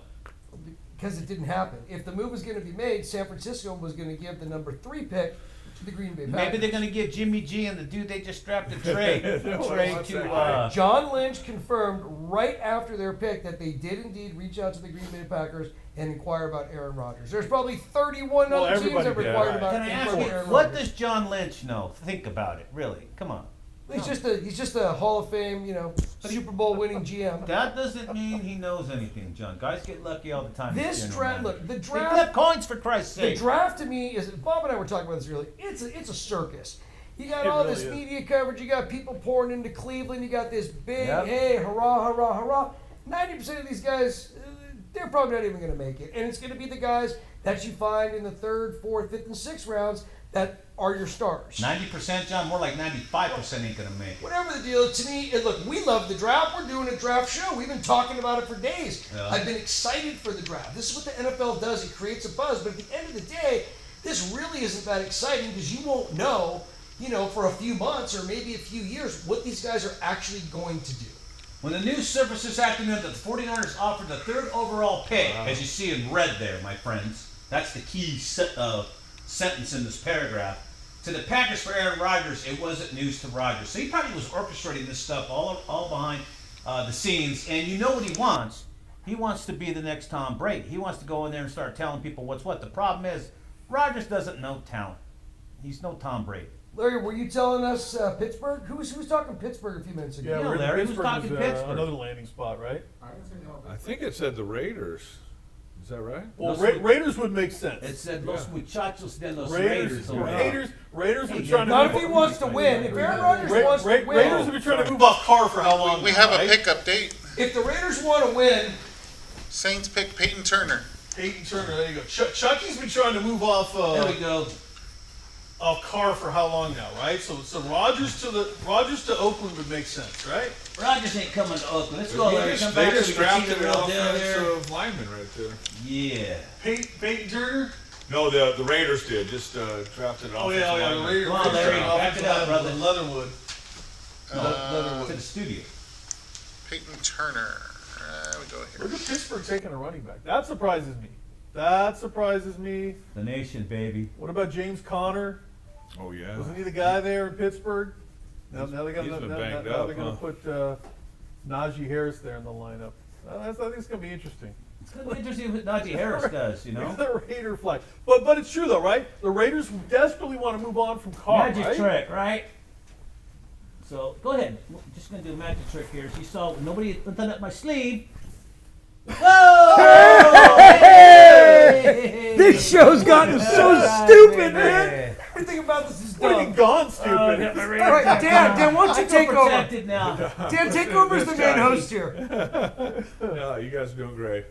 because it didn't happen. If the move was going to be made, San Francisco was going to give the number 3 pick to the Green Bay Packers. Maybe they're gonna give Jimmy G and the dude they just drafted Trey to. John Lynch confirmed right after their pick that they did indeed reach out to the Green Bay Packers and inquire about Aaron Rodgers. There's probably 31 other teams that required about Can I ask you, Aaron what Rodgers. does John Lynch know? Think about it, really. Come on. He's just a Hall of Fame, Super Bowl winning GM. That doesn't mean he knows anything, John. Guys get lucky all the time. This draft, look, the They draft. flip coins for Christ's The sake. draft to me is, Bob and I were talking about this earlier. It's a circus. You got It all really this is. media coverage. You got people pouring into Cleveland. You got this big, Yep. hey, hurrah, hurrah, hurrah. 90% of these guys, they're probably not even going to make it. And it's going to be the guys that you find in the 3rd, 4th, 5th, and 6th rounds that are your stars. 90%, John. More like 95% ain't gonna make it. Whatever the deal, to me, look, we love the draft. We're doing a draft show. We've been talking about it for days. Yeah. I've been excited for the draft. This is what the NFL does. It creates a buzz. But at the end of the day, this really isn't that exciting because you won't know, for a few months or maybe a few years what these guys are actually going to do. When the news surfaced this afternoon that the 49ers offered the 3rd overall pick, as you see in red there, my friends, that's the key sentence in this paragraph, to the Packers for Aaron Rodgers, it wasn't news to Rodgers. So he probably was orchestrating this stuff all behind the scenes. And you know what he wants? He wants to be the next Tom Brady. He wants to go in there and start telling people what's what. The problem is, Rodgers doesn't know talent. He's no Tom Brady. Larry, were you telling us Pittsburgh? Who was talking Pittsburgh a few minutes ago? Yeah, Larry was talking Pittsburgh. Another landing spot, right? I didn't say no. I think it said the Raiders. Is that right? Well, Los- Raiders would make sense. It said Los Muchachos de los Raiders Raiders. Raiders have been Hey, trying to Not move if he wants to win. If Aaron Rodgers wants to win. Raiders have been trying to move off Carr for how long? We now, have a right? pick update. If the Raiders want to win, Saints pick Peyton Turner. Peyton Turner, there you go. Chucky's been trying to move off There we go. Carr for how long now, right? So Rodgers to Oakland would make sense, right? Rodgers ain't coming to Oakland. Let's go, They Larry. just, Come they back just so we can see drafted the an real deal there. offensive lineman right there. Yeah. Peyton Turner? No, the Raiders did. Just drafted an Oh offensive yeah, the lineman. Raiders. Come on, Larry, back it up, brother. Leatherwood. To the studio. Peyton Turner. We go here. Look at Pittsburgh taking a running back. That surprises me. That surprises me. The nation, baby. What about James Conner? Oh yeah. Wasn't he the guy there in Pittsburgh? Now they got he's been banged now up, they're going to huh? put Najee Harris there in the lineup. I think it's going to be interesting. It's going to be interesting what Najee Harris does, you know? The Raider flag. But it's true though, right? The Raiders desperately want to move on from Carr, Magic right? trick, right? So, go ahead. We're just going to do a magic trick here. As you saw, nobody had done up my sleeve. Whoa! Hey! this show's gotten so stupid, man. Everything about this is What have you dumb. gone stupid? All right, Dan, why don't you I take feel over? protected now. Dan, take over as the main host here. Yeah, you guys are doing great.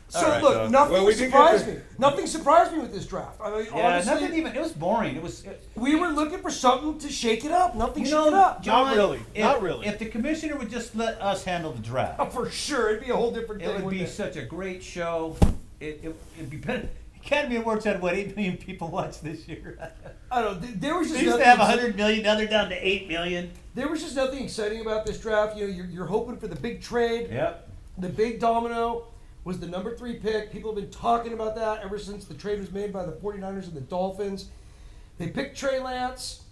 So right, look, nothing well, we did surprised get me. Nothing surprised me with this draft. I mean, Yeah, honestly, nothing even. It was boring. It was. we were looking for something to shake it up. Nothing You shook it know, up. John, Not really. If, Not really. If the commissioner would just let us handle the draft, Oh, for sure, it'd be a whole different thing. it would be wouldn't it? such a great show. It'd be better. Academy Awards had what 8 million people watch this year. I don't know. There was just They used to nothing have 100 million. Now they're down to 8 million. There was just nothing exciting about this draft. You know, you're hoping for the big trade. Yep. The big domino was the number 3 pick. People have been talking about that ever since the trade was made by the 49ers and the Dolphins. They picked Trey Lance.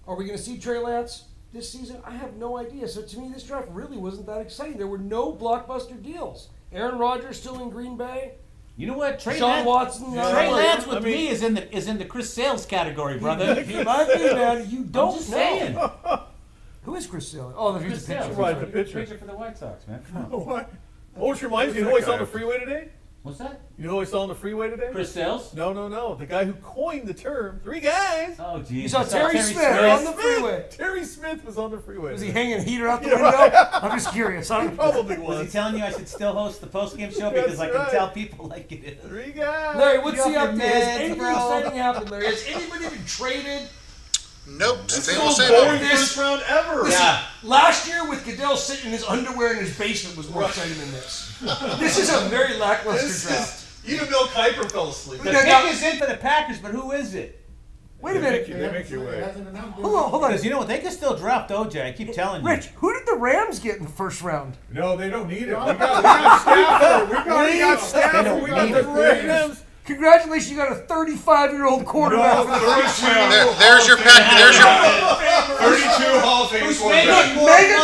Are we going to see Trey Lance this season? I have no idea. So to me, this draft really wasn't that exciting. There were no blockbuster deals. Aaron Rodgers still in Green Bay. You know what? Trey Sean Lance, Watson. Trey Lance with I mean- me is in the Chris Sales category, brother. He might be, man. You don't I'm just know. saying. Who is Chris Sale? Oh, here's Chris a picture. Sales. Right, the picture. Picture for the White Sox, man. Come on. What? Oh, which reminds me, you know who I saw on the freeway today? What's that? You know who I saw on the freeway today? Chris Sales? No. The guy who coined the term, 3 guys. Oh, geez. You saw I Terry Smith on the freeway. Terry Smith was on the freeway. Was he today. hanging a heater out the window? I'm just curious. I don't Probably Was he was. telling you I should still host the postgame show because I can right. tell people like it is? 3 guys. Larry, what's You the off your update? Has meds, anything bro? exciting happened, Larry? Has anybody been traded? Nope. This Same is old, the same most old. boring first round ever. Listen, Yeah. last year with Goodell sitting in his underwear in his basement was more exciting than this. This is a very lackluster This draft. is, even Bill Kuiper fell asleep. The No, pick no. is in for the Packers, but who is it? Wait a minute. They make you It wait. hasn't announced. Hold on. Because you know what? They can still draft OJ. I keep telling you. Rich, who did the Rams get in the first round? No, they don't need it. We got Stafford. We got They Stafford. don't We got need the it. Rams. Congratulations, you got a 35-year-old quarterback. There's your pack. There's your 32 Hall of Fame Who's quarterbacks. making more money than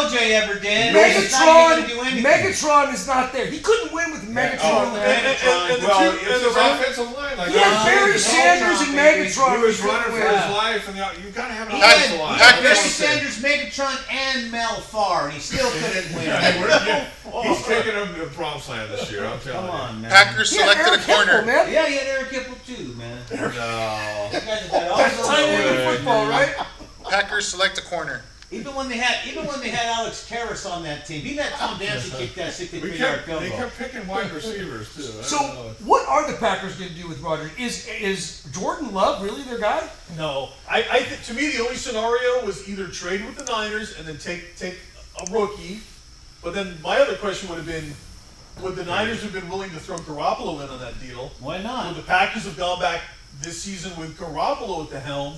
OJ ever did? He's not even gonna do anything. Megatron is not there. He couldn't win with Megatron. Well, it's his offensive line. Like He had Barry Sanders and Megatron. He was running for his life, and you gotta have an offensive line. Barry Sanders, Megatron, and Mel Farr, and he still couldn't win. He's taking him to the promised land this year. I'm telling you. Come on, man. Packers selected a corner. Man. Yeah, he had Eric Hipple too, man. No. You guys have got all That's those tight end players. in football, right? Packers select a corner. Even when they had Alex Karras on that team, he let Tom Dancy kick that 63-yard field They goal. kept picking wide receivers too. I So, don't know. what are the Packers going to do with Rodgers? Is Jordan Love really their guy? No, I think to me the only scenario was either trade with the Niners and then take a rookie. But then my other question would have been, would the Niners have been willing to throw Garoppolo in on that deal? Why not? Would the Packers have gone back this season with Garoppolo at the helm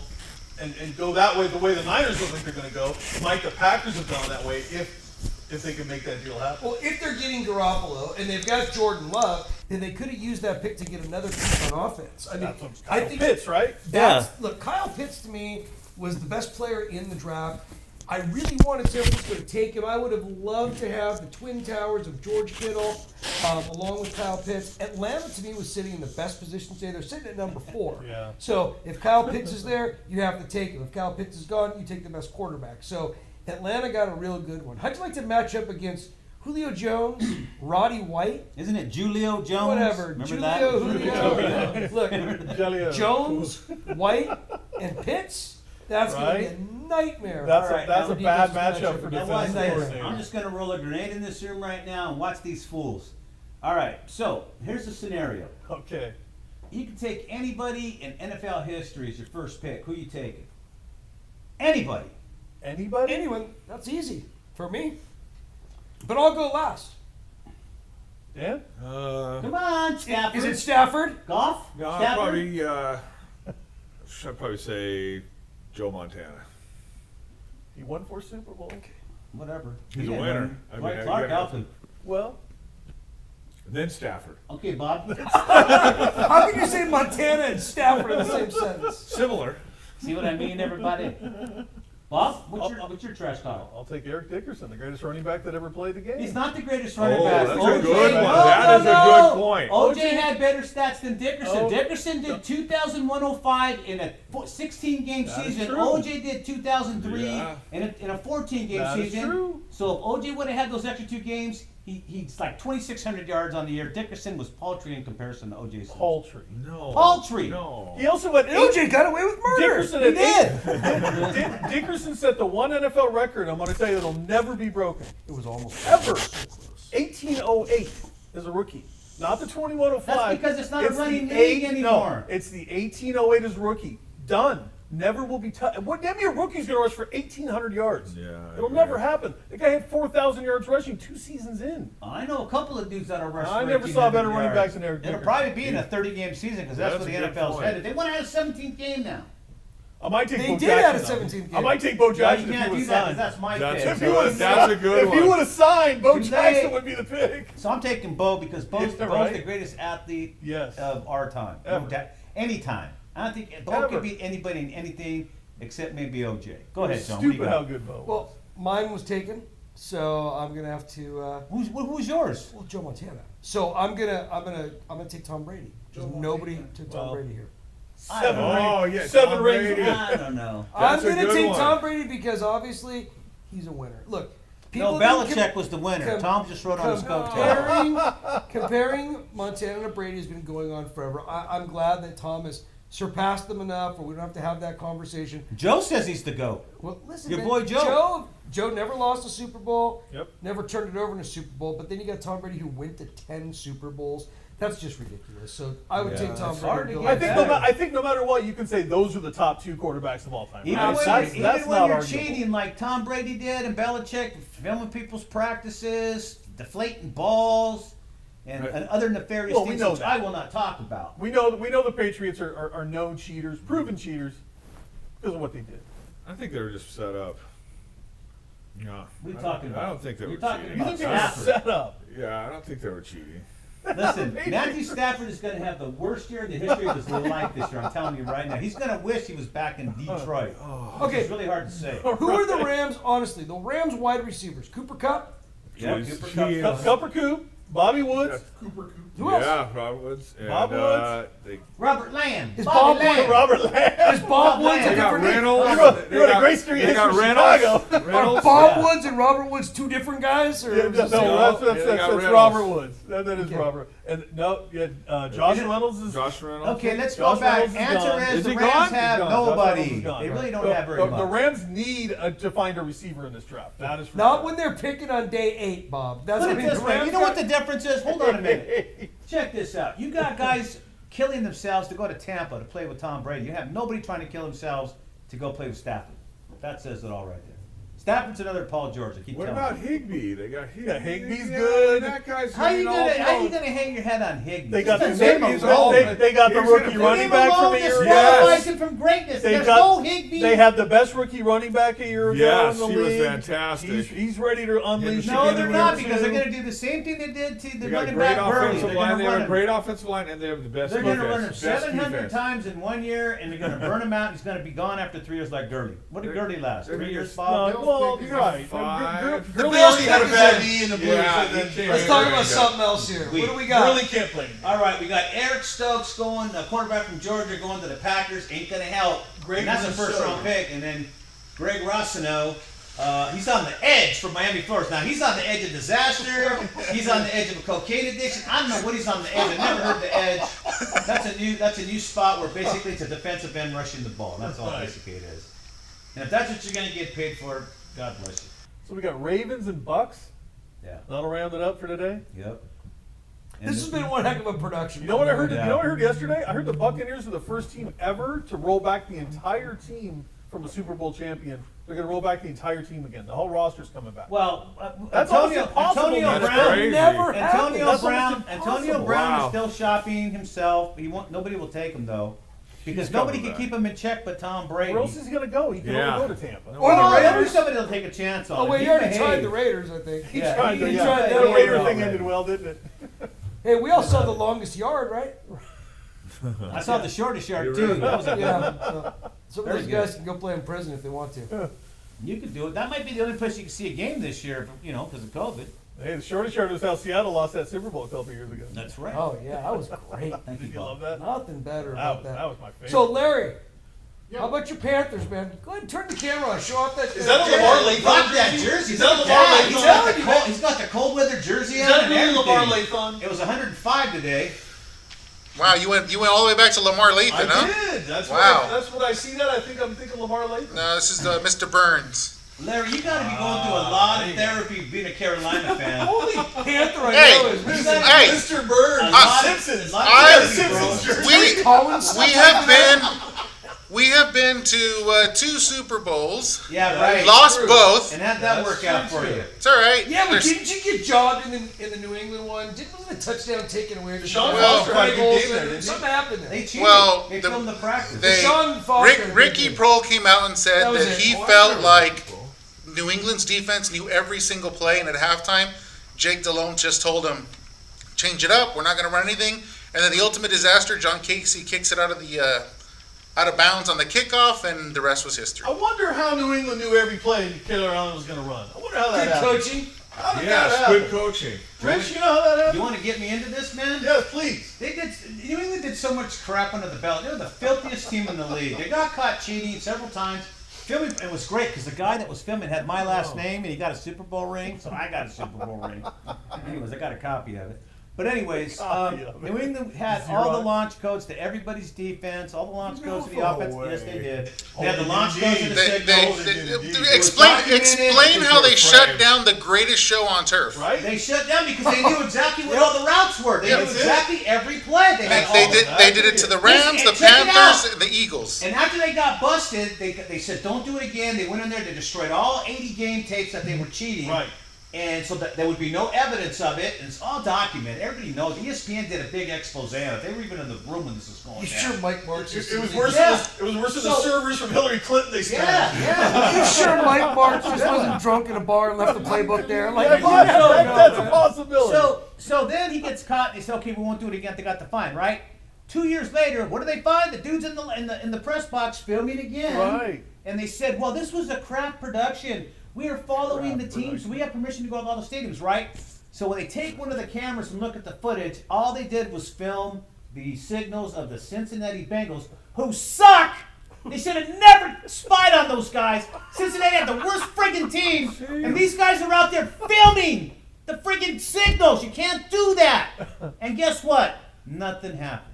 and go that way the way the Niners look like they're going to go? Might the Packers have gone that way if they could make that deal happen? Well, if they're getting Garoppolo and they've got Jordan Love, then they could have used that pick to get another piece on offense. I mean, That's what I Kyle think Pitts, right? Look, Kyle Pitts to me was the best player in the draft. I really wanted San Francisco to take him. I would have loved to have the Twin Towers of George Kittle along with Kyle Pitts. Atlanta, to me, was sitting in the best position today. They're sitting at number 4. Yeah. So if Kyle Pitts is there, you have to take him. If Kyle Pitts is gone, you take the best quarterback. So Atlanta got a real good one. How'd you like to match up against Julio Jones, Roddy White? Isn't it Julio Jones? Whatever. Remember Julio. Look, Julio. Jones, White, and Pitts. That's going to be a nightmare. That's All right, a now bad defensive matchup matchup for for Now defense. watch this. coordinator. I'm just going to roll a grenade in this room right now and watch these fools. All right, so here's the scenario. Okay. You can take anybody in NFL history as your first pick. Who you taking? Anybody. Anybody? Anyone, that's easy for me. But I'll go last. Dan? Come on, Stafford. Is it Stafford? Goff? No, I'd Stafford? probably say Joe Montana. He won 4 Super Bowls. Whatever. He's He a didn't winner. win. I mean, Dwight you Clark gotta- helped him. Well, Then Stafford. Okay, Bob. How can you say Montana and Stafford in the same sentence? Similar. See what I mean, everybody? Bob, what's your trash talk? I'll take Eric Dickerson, the greatest running back that ever played the game. He's not the greatest running Oh, back. that's a OJ good one. No, That is no, a no. good point. OJ had better stats than Dickerson. Oh. Dickerson did 2,105 in a 16-game That is season. true. OJ did 2003 Yeah. in a 14-game That is season. true. So if OJ would have had those extra 2 games, he's like 2,600 yards on the year. Dickerson was paltry in comparison to OJ's. Paltry. No. Paltry. No. He also went OJ got away with murder. Dickerson He had did. Dickerson set the one NFL record. I'm going to tell you that'll never be broken. It was almost Ever. 1808 as a rookie. Not the 2105. That's because it's not a the running league anymore. No, it's the 1808 as a rookie. Done. Never will be touched. What damn your rookie's going to rush for 1,800 yards? Yeah, I It'll agree. never happen. The guy had 4,000 yards rushing 2 seasons in. I know a couple of dudes that are rushing. I for never saw 1,800 better running yards. backs than Eric It'll Dickerson. probably be in a 30-game season because that's That's what the a good NFL's point. headed. They want to have a 17th game now. I might take They Bo did Jackson. add a though. 17th game. I might take Bo Yeah, Jackson you if can't he do was that because signed. that's my That's pick. a good- that's a good If he one. would have signed, Bo Today- Jackson would be the pick. So I'm taking Bo because Bo's Yeah, Bo's right. the greatest athlete Yes. of our time. Ever. Anytime. I don't think Bo Ever. could beat anybody in anything except maybe OJ. Go ahead, John. What do you Stupid got? how good Bo was. Well, mine was taken, so I'm gonna have to. Who's yours? Well, Joe Montana. So I'm gonna take Tom Brady. Nobody took Tom Well, Brady here. Seven Oh, rings. yeah, Seven Tom rings. Brady. I don't know. I'm That's a gonna good take one. Tom Brady because obviously he's a winner. Look, No, didn't Belichick was the winner. Tom just wrote on his coattail. comparing Montana to Brady has been going on forever. I'm glad that Tom has surpassed them enough, where we don't have to have that conversation. Joe says he's the GOAT. Well, listen, Your man, boy Joe. Joe never lost a Super Bowl. Yep. Never turned it over in a Super Bowl. But then you got Tom Brady, who went to 10 Super Bowls. That's just ridiculous. So I would take Tom it's hard Brady. to and get go that. back. I think no matter what, you can say those are the top 2 quarterbacks of all time. Even That's- when, that's even when not you're arguable. cheating like Tom Brady did and Belichick, filming people's practices, deflating balls, and other nefarious Well, we things know which that. I will not talk about. We know the Patriots are known cheaters, proven cheaters, because of what they did. I think they were just set up. Yeah. What are you I talking don't- about? I don't think they You're were talking cheating. You about think they were Stafford. set up? Yeah, I don't think they were cheating. Listen, Matthew Stafford is going to have the worst year in the history of his life this year. I'm telling you right now. He's going to wish he was back in Detroit. Okay. It's really hard to say. Who are the Rams? Honestly, the Rams wide receivers: Cooper Kupp. Yeah, Jeez. Cooper Kupp. Cooper Coop, Bobby Woods, Who else? Yeah, Bob Woods. And, Bob Woods. Robert Lamb. Is Bobby Bob Woods- Lamb. Robert Lamb. Is Bob Woods a They got different name? Reynolds. You had a great streak They got from Reynolds. Chicago. Are Reynolds. Bob Yeah. Woods and Robert Woods two different guys? Or Yeah, is this- no, that's they got Reynolds. Robert Woods. That is Okay. Robert. And no, yeah, Josh Reynolds is. Josh Reynolds. Okay, let's Josh go back. Reynolds is Answer gone. is Is the he Rams gone? have He's gone. Josh Reynolds nobody. is gone. They really don't have very The much. Rams need to find a receiver in this draft. That is for Not sure. when they're picking on day 8, Bob. That's Put what it I mean. this The way. Rams You know what got- the difference is? Hold on a minute. Check this out. You got guys killing themselves to go to Tampa to play with Tom Brady. You have nobody trying to kill themselves to go play with Stafford. That says it all right there. Stafford's another Paul George. I keep What telling about you. Higbee? They got Higbee. Yeah, Higbee's Yeah, good. That guy's How you hitting all gonna hang your head on Higbee? They got the Just leave him he's alone. all- they got the He's rookie gonna- running Leave him back from alone. a year ago. Disqualifies him from greatness. They There's got- no Higbee. They had the best rookie running back a year ago Yes, in the he was league. fantastic. He's ready to unleash. No, again they're in not year because they're two. going to do the same thing they did to the They got running great back Burley. offensive They're line. going They to have run a him. great offensive line, and they have the best They're going to defense. run him Best 700 defense. times in 1 year, and they're going to burn him out. And he's going to be gone after 3 years like Gurley. What did They're- Gurley last? they're 3 years, No, Bob? well, you're right. Five. Gurley Bills already had a pick bad is knee in the Blues. Yeah, and then he came Let's back. talk about something else here. What do we got? Gurley can't play. All right, we got Eric Stokes going, the quarterback from Georgia, going to the Packers. Ain't going to help. Greg And that's a Rousseau. first-round pick. And then Greg Rossino. He's on the edge for Miami, Florida. Now, he's on the edge of disaster. He's on the edge of a cocaine addiction. I don't know what he's on the edge. I've never heard the edge. That's a new spot where basically it's a defensive end rushing the ball. That's all basically it is. And if that's what you're going to get paid for, God bless you. So we got Ravens and Bucks. Yeah. That'll round it up for today. Yep. This has been one heck of a production. You know what I heard? Yeah. You know what I heard yesterday? I heard the Buccaneers are the first team ever to roll back the entire team from a Super Bowl champion. They're going to roll back the entire team again. The whole roster's coming back. Well, That's almost Antonio impossible. Antonio That's Brown. crazy. Never Antonio happened. That's Brown. almost Antonio impossible. Brown Wow. is still shopping himself. Nobody will take him though, because He's nobody coming can back. keep him in check but Tom Brady. Where else is he going to go? He can Yeah. only go to Tampa. Or the Well, Raiders. there's somebody will take a chance on Oh, him. wait, He you already behaved. tried the Raiders, I think. He Yeah, tried he to. tried Yeah, that that Raider well, thing man. ended well, didn't it? Hey, we all saw the longest yard, right? I saw the shortest yard You're too. right. That was a Yeah. So some of Very those good. guys can go play in prison if they want to. You could do it. That might be the only place you can see a game this year, because of COVID. Hey, the shortest yard was how Seattle lost that Super Bowl a couple years ago. That's right. Oh yeah, that was great. Thank you, Did you love Bob. that? Nothing better about that. That was my favorite. So Larry, Yeah. how about your Panthers, man? Go ahead and turn the camera on. Show off that. Is that a Lamar Latham Rock that jersey? jersey. Is that Look Lamar at that. Latham? He's got the cold weather jersey Is on that and really Lamar everything. Latham? It was 105 today. Wow, you went all the way back to Lamar Lathan, huh? I did. That's Wow. that's what I see that. I'm thinking Lamar Latham. No, this is Mr. Burns. Larry, you got to be going through a lot of therapy being a Carolina fan. Holy Panther! I Hey, know is hey, Mr. Burns. A lot of- Simpsons. a lot of I- therapy, bro. we Collins. we have been to 2 Super Bowls, Yeah, right. lost both. And how'd that work out for you? It's all right. Yeah, but There's- didn't you get jogged in the New England one? Wasn't the touchdown taken away? Deshaun Foster had a good Goals game there, and didn't he? something happened there. They cheated. Well, they the- filmed the practice. they- Deshaun Foster had a Ricky good game. Prohl came out and said That was that it. he Oh, I felt remember like New England's defense knew every single play, and at halftime, Jake Delhomme just told him, "Change it up. We're not going to run anything." And then the ultimate disaster, John Casey kicks it out of bounds on the kickoff, and the rest was history. I wonder how New England knew every play Carolina was going to run. I wonder how that Good happened. coaching. How did that Yes, happen? good coaching. Rich, you know how that You happened? want to get me into this, man? Yes, please. New England did so much crap under the belt. They were the filthiest team in the league. They got caught cheating several times. Filming, it was great because the guy that was filming had my last name and he got a Super Bowl ring, so I got a Super Bowl ring. Anyways, I got a copy of it. But anyways, Copy of it. New England had all the launch codes to everybody's defense, all the launch codes to the No offense. way. Yes, they did. They had the launch codes to the They, signals. explain how they Frame. shut down the greatest show on turf. Right? They shut down because they knew exactly what all the routes were. They knew That's it. exactly every play. They had all of They did it to the Rams, the Check it out. Panthers, and the Eagles. And after they got busted, they said, don't do it again. They went in there, they destroyed all 80 game tapes that they were cheating. Right. And so that there would be no evidence of it, and it's all documented. Everybody knows. ESPN did a big expose on it. They were even in the room when this was going You down. sure Mike Marks? It was worse. Yeah. It was worse than the servers from Hillary Clinton. They spent. Yeah. You sure Mike Marks just wasn't drunk in a bar and left the playbook there? Like, That's a possibility. So then he gets caught. And they say, okay, we won't do it again. They got the fine, right? 2 years later, what do they find? The dude's in the press box filming again. Right. And they said, well, this was a craft production. We are following the team, so we have permission to go to all the stadiums, right? So when they take one of the cameras and look at the footage, all they did was film the signals of the Cincinnati Bengals, who suck. They should have never spied on those guys. Cincinnati had the worst friggin' team, and these guys are out there filming the friggin' signals. You can't do that. And guess what? Nothing happened.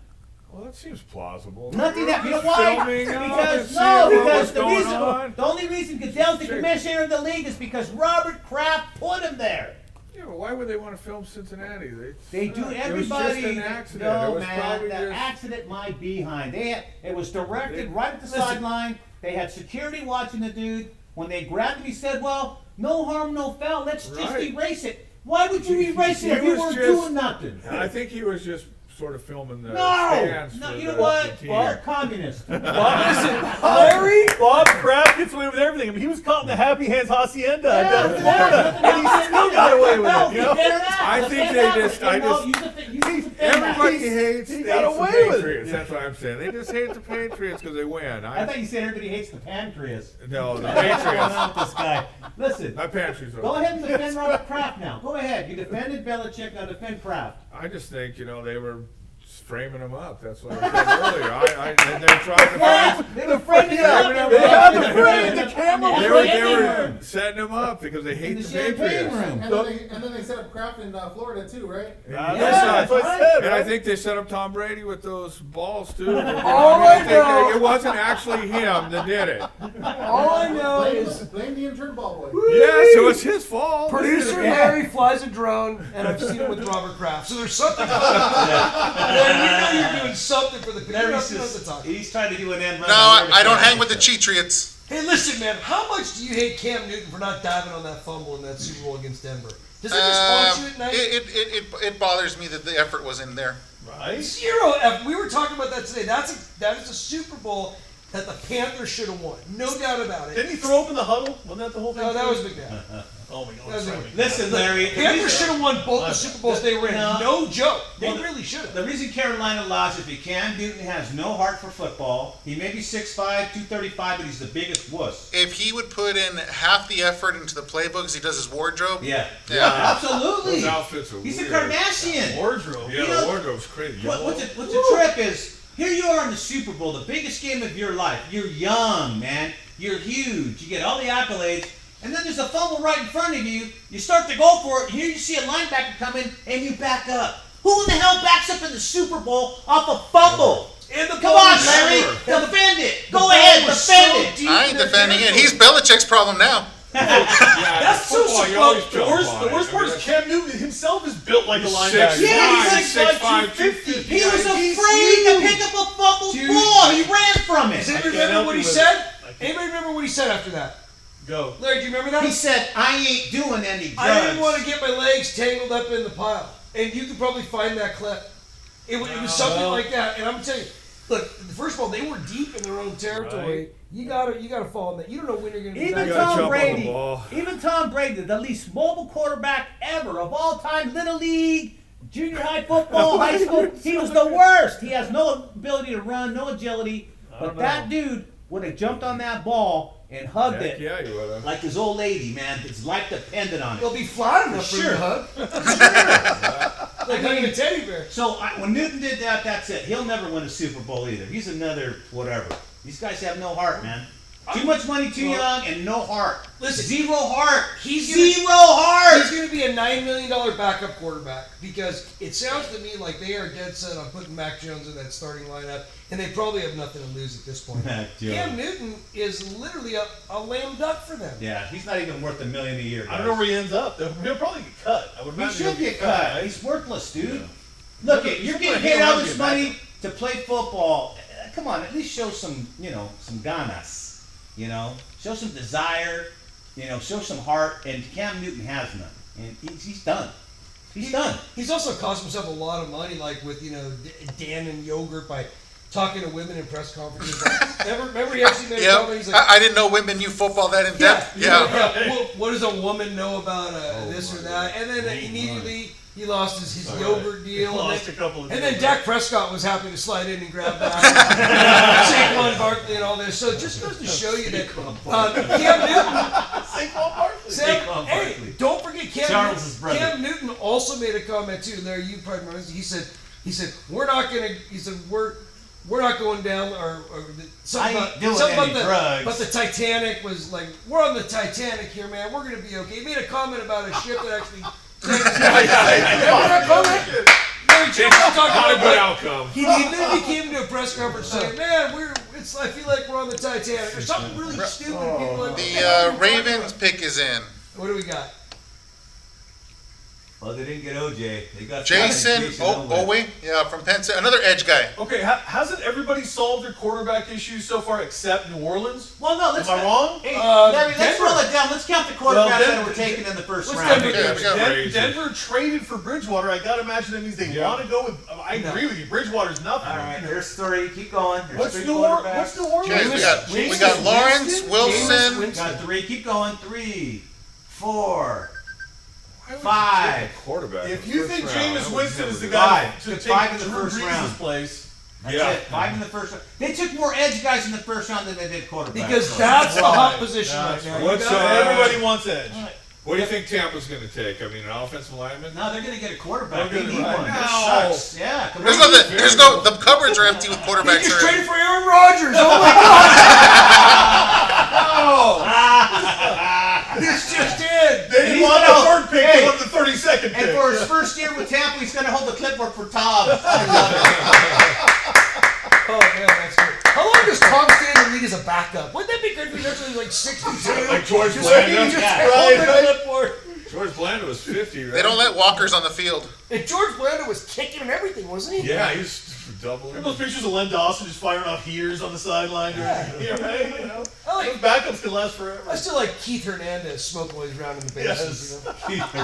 Well, that seems plausible. Nothing happened. You know why? Filming up and Because seeing what's the going reason, on. the only reason Goodell's the commissioner of the league is because Robert Kraft put him there. Yeah, but why would they want to film Cincinnati? They do It everybody. was just an accident. No, it was man, probably that just. accident might be behind. It was directed right at the sideline. They had security watching the dude. When they grabbed him, he said, "Well, no harm, no foul. Let's just Right. erase it." Why would you erase it if He you was weren't just- doing nothing? I think he was just sort of filming the No, stands. no, for you know the what? team. You're a communist. Larry Bob Kraft gets away with everything. I mean, he was caught in the Happy Hands Hacienda down in Florida, and he still got away with it. You know? I think they just. Everybody hates he the got away with it. Patriots. That's what I'm saying. They just hate the Patriots because they win. I thought you said everybody hates the pancreas. No, the What's going Patriots. on with this guy? Listen, My Patriots are. go ahead and defend Robert Kraft now. Go ahead. You defended Belichick, now defend Kraft. I just think they were framing him up. That's what I said earlier. And they're trying to find. They were framing him up. They had the frame, the camera. They were setting him up because they hate In the the champagne Patriots. room. And then they set up Kraft in Florida too, right? That's what I said. And I Right? think they set up Tom Brady with those balls too. All I know- It wasn't actually him that did it. All I know is Blame the intern ball boy. Yes, it was his fault. producer Larry flies a drone, and I've seen him with Robert Kraft. So there's something going on. And you know you're doing something for the people. He's trying to do an end run. No, I don't hang with the Cheatriots. Hey, listen, man. How much do you hate Cam Newton for not diving on that fumble in that Super Bowl against Denver? Does it just haunt you at night? It bothers me that the effort was in there. Right? Zero F. We were talking about that today. That is a Super Bowl that the Panthers should have won. No doubt about it. Didn't he throw open the huddle? Wasn't that the whole thing? No, that was McNabb. Oh my God. That was sorry. McNabb. Listen, Larry. Panthers should have won both the Super Bowls they were in. No. No joke. They Well, really should have. The reason Carolina lost is because Cam Newton has no heart for football. He may be 6'5", 235, but he's the biggest wuss. If he would put in half the effort into the playbook as he does his wardrobe. Yeah. Yeah. Absolutely. Those outfits are He's a weird. Kardashian. Wardrobe. Yeah, You know- the wardrobe's crazy. What's the trip is, here you are in the Super Bowl, the biggest game of your life. You're young, man. You're huge. You get all the accolades. And then there's a fumble right in front of you. You start to go for it. Here you see a linebacker come in, and you back up. Who in the hell backs up in the Super Bowl off a fumble? And the Come ball on, was Larry. sure. Defend it. The Go ball ahead. was Defend so it. deep I in ain't their defending it. territory. He's Belichick's problem now. That's so Football, you always surprising. jump The worst on it. part I mean, is Cam Newton himself is built like a He's linebacker. 6'5", Yeah, he's 6'5", 250. He was He's afraid to huge. pick up a fumbled Dude. ball. He ran from Does it. anybody can't remember help what you he with said? it. Anybody remember what he said after that? Go. Larry, do you remember that? He said, I ain't doing any drugs. I didn't want to get my legs tangled up in the pile. And you could probably find that clip. It was something like that. And I'm telling you, look, first of all, they were deep in their own territory. Right. You gotta fall in that. You don't know when you're gonna be Even back. gotta Tom jump on the Brady, ball. the least mobile quarterback ever of all time, little league, junior high football, high school, he was the worst. He has no ability to run, no agility. But that dude would have jumped on that ball and hugged Heck it yeah, you would have. like his old lady, man. His life depended on They'll it. be flat enough for you Sure. to hug. Like hugging a teddy bear. So when Newton did that, that's it. He'll never win a Super Bowl either. He's another whatever. These guys have no heart, man. Too much money, too young, and no heart. Listen, Zero heart. he's Zero heart. He's going to be a $9 million backup quarterback because it sounds to me like they are dead set on putting Mac Jones in that starting lineup, and they probably have nothing to lose at this point. Mac Jones. Cam Newton is literally a lame duck for them. Yeah, he's not even worth $1 million a year. I don't know where he ends up. He'll probably get cut. I would He imagine should he'll get cut. right? He's worthless, dude. Yeah. Look, He's you're gonna getting hang paid all around this get money back. to play football. Come on, at least show some, some ganas. Show some desire. Show some heart. And Cam Newton has none. and he's done. He's done. He's also cost himself a lot of money, like with Dan and yogurt by talking to women in press conferences. Remember he actually made a comment. He's like, I didn't know women knew football that in depth. Yeah. What does a woman know about this or that? And then immediately he lost his yogurt deal. Lost a couple of and then deals. Dak Prescott was happy to slide in and grab that. Saquon Barkley and all this. So it just goes to show you that Cam Newton. Saquon Barkley. Hey, don't forget Charles's brother. Cam Newton also made a comment too. Larry, you probably remember this. He said we're not going down or something about drugs. but the Titanic was like, we're on the Titanic here, man. We're gonna be okay. He made a comment about a ship that actually. Remember that comment? Larry Jones talking Not a about good outcome. He literally came to a press conference saying, "Man, I feel like we're on the Titanic," or something really stupid. People like, The Ravens pick is in. what do we got? Well, they didn't get OJ. They got Jason Owe, from Penn State, another edge guy. Okay, hasn't everybody solved their quarterback issues so far except New Orleans? Well, no, let's. Am I wrong? Hey, Larry, let's Denver. roll it down. Let's count the quarterbacks that were taken in the first round. Denver? Yeah, we got Ravens. Denver traded for Bridgewater. I gotta imagine that means they want to go with. I agree with you. Bridgewater's nothing. All right, there's three. Keep going. There's What's three New quarterbacks. Orleans? Okay, we got Lawrence, Wilson. Got three. Keep going. 3, 4, Why would you 5. take a quarterback If in you the think first round? Jameis That would Winston never is the do guy Five. to Took take 5 in the Drew first Brees' round. place, That's Yeah. it. 5 in the first round. They took more edge guys in the first round than they did quarterbacks. Because So- that's the hot position right now. What's You got- everybody wants edge. What do you think Tampa's going to take? I mean, an offensive lineman? No, they're gonna get a quarterback. They're They gonna- need one. No. That sucks. Yeah. come There's on. nothing. There's no. The cupboards are empty with He quarterbacks just already. traded for Aaron Rodgers. Oh my God! This just in. They didn't want the third pick, they wanted the 32nd pick. And for his first year with Tampa, he's gonna hold the clipboard for Tom. Oh man, that's good. How long does Tom stay in the league as a backup? Wouldn't that be good if he's actually like 62? Like George Just Blanda? just Yeah. hold the clipboard. George Blanda was 50, right? They don't let walkers on the field. And George Blanda was kicking and everything, wasn't he? Yeah, he's doubling. Remember those pictures of Len Dawson just firing off heaters on the sideline? Yeah, right? You know? I like- Those backups can last forever. I still like Keith Hernandez smoking while he's round in the bases. Yes. You know? Oh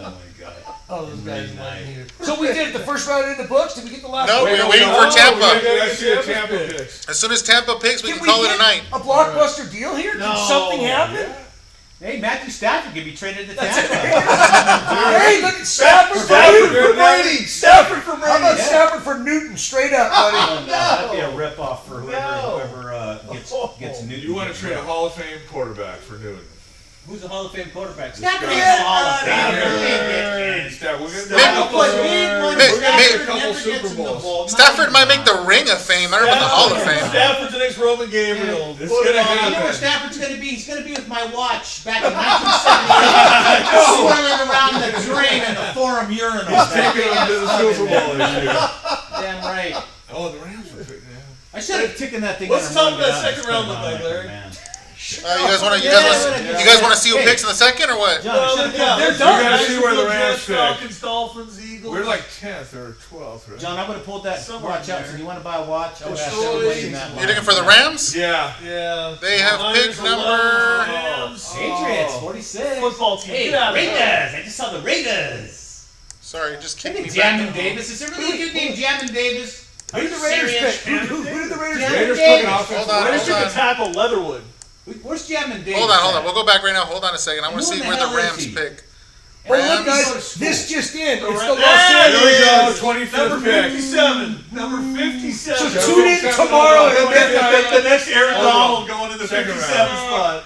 my God. Oh, those guys. Really nice. So we did it the first round in the books. Did we get the last? No, one? we're waiting for Tampa. Let's see the Tampa picks. As soon as Tampa picks, we Can can call it get a night. a blockbuster deal here? No. Can something happen? Hey, Matthew Stafford could be traded to Tampa. Hey, look at Stafford. Stafford for Brady! Stafford for Brady! How about Stafford for Newton? Straight up, buddy. That'd be a ripoff for whoever gets Newton. You want to trade a Hall of Fame quarterback for Newton? Who's a Hall of Fame quarterback? Stafford. Stafford is a Hall of Famer. We're Maybe- a couple Super Bowls. Stafford might make the Ring of Fame. I don't know about the Hall of Fame. Stafford's the next Roman Gabriel. It's Put gonna it on. You know where happen. Stafford's going to be? He's going to be with my watch back in 1978, swirling around the drain in the Forum urinal. Taking him to the Super Bowl this year. Damn right. Oh, the Rams were picking him. I should have taken that thing. What's out top and of that run it out. second round look like, It's Larry? man. You guys want to see who picks in the second or what? John, Well, should've yeah, come- they're We gotta done. see where the Rams Jets, pick. Falcons, Dolphins, Eagles. We're like 10th or 12th, right? John, I would have pulled that Somewhere watch in out. there. So you want to buy a watch? I would ask Destroyed. everybody in that You're line. looking for the Rams? Yeah. Yeah. They have Niners, pick 11, number- Rams. Patriots, 46. Football team. Hey, Get out of Raiders. here. I just saw the Raiders. Sorry, just I kick me think back. Jamin Davis. Is there really a dude named Jamin Davis? Who did the Raiders Serious? pick? Who did the Raiders Yeah. pick? Raiders Davis. took an offensive Hold on, Raiders hold took a on. tackle, Leatherwood. Where's Jamin Davis? Hold on. at? We'll go back right now. Hold on a second. I want to Who see in where the the hell is Rams he? pick. Oh, look, Rams. guys, this just in. It's the There Los it Here we Angeles. go, is. 25th Number pick. 57. Number 57. So tune in tomorrow at midnight. The next Aaron Hold on. Donald going in the Second 57 round. spot.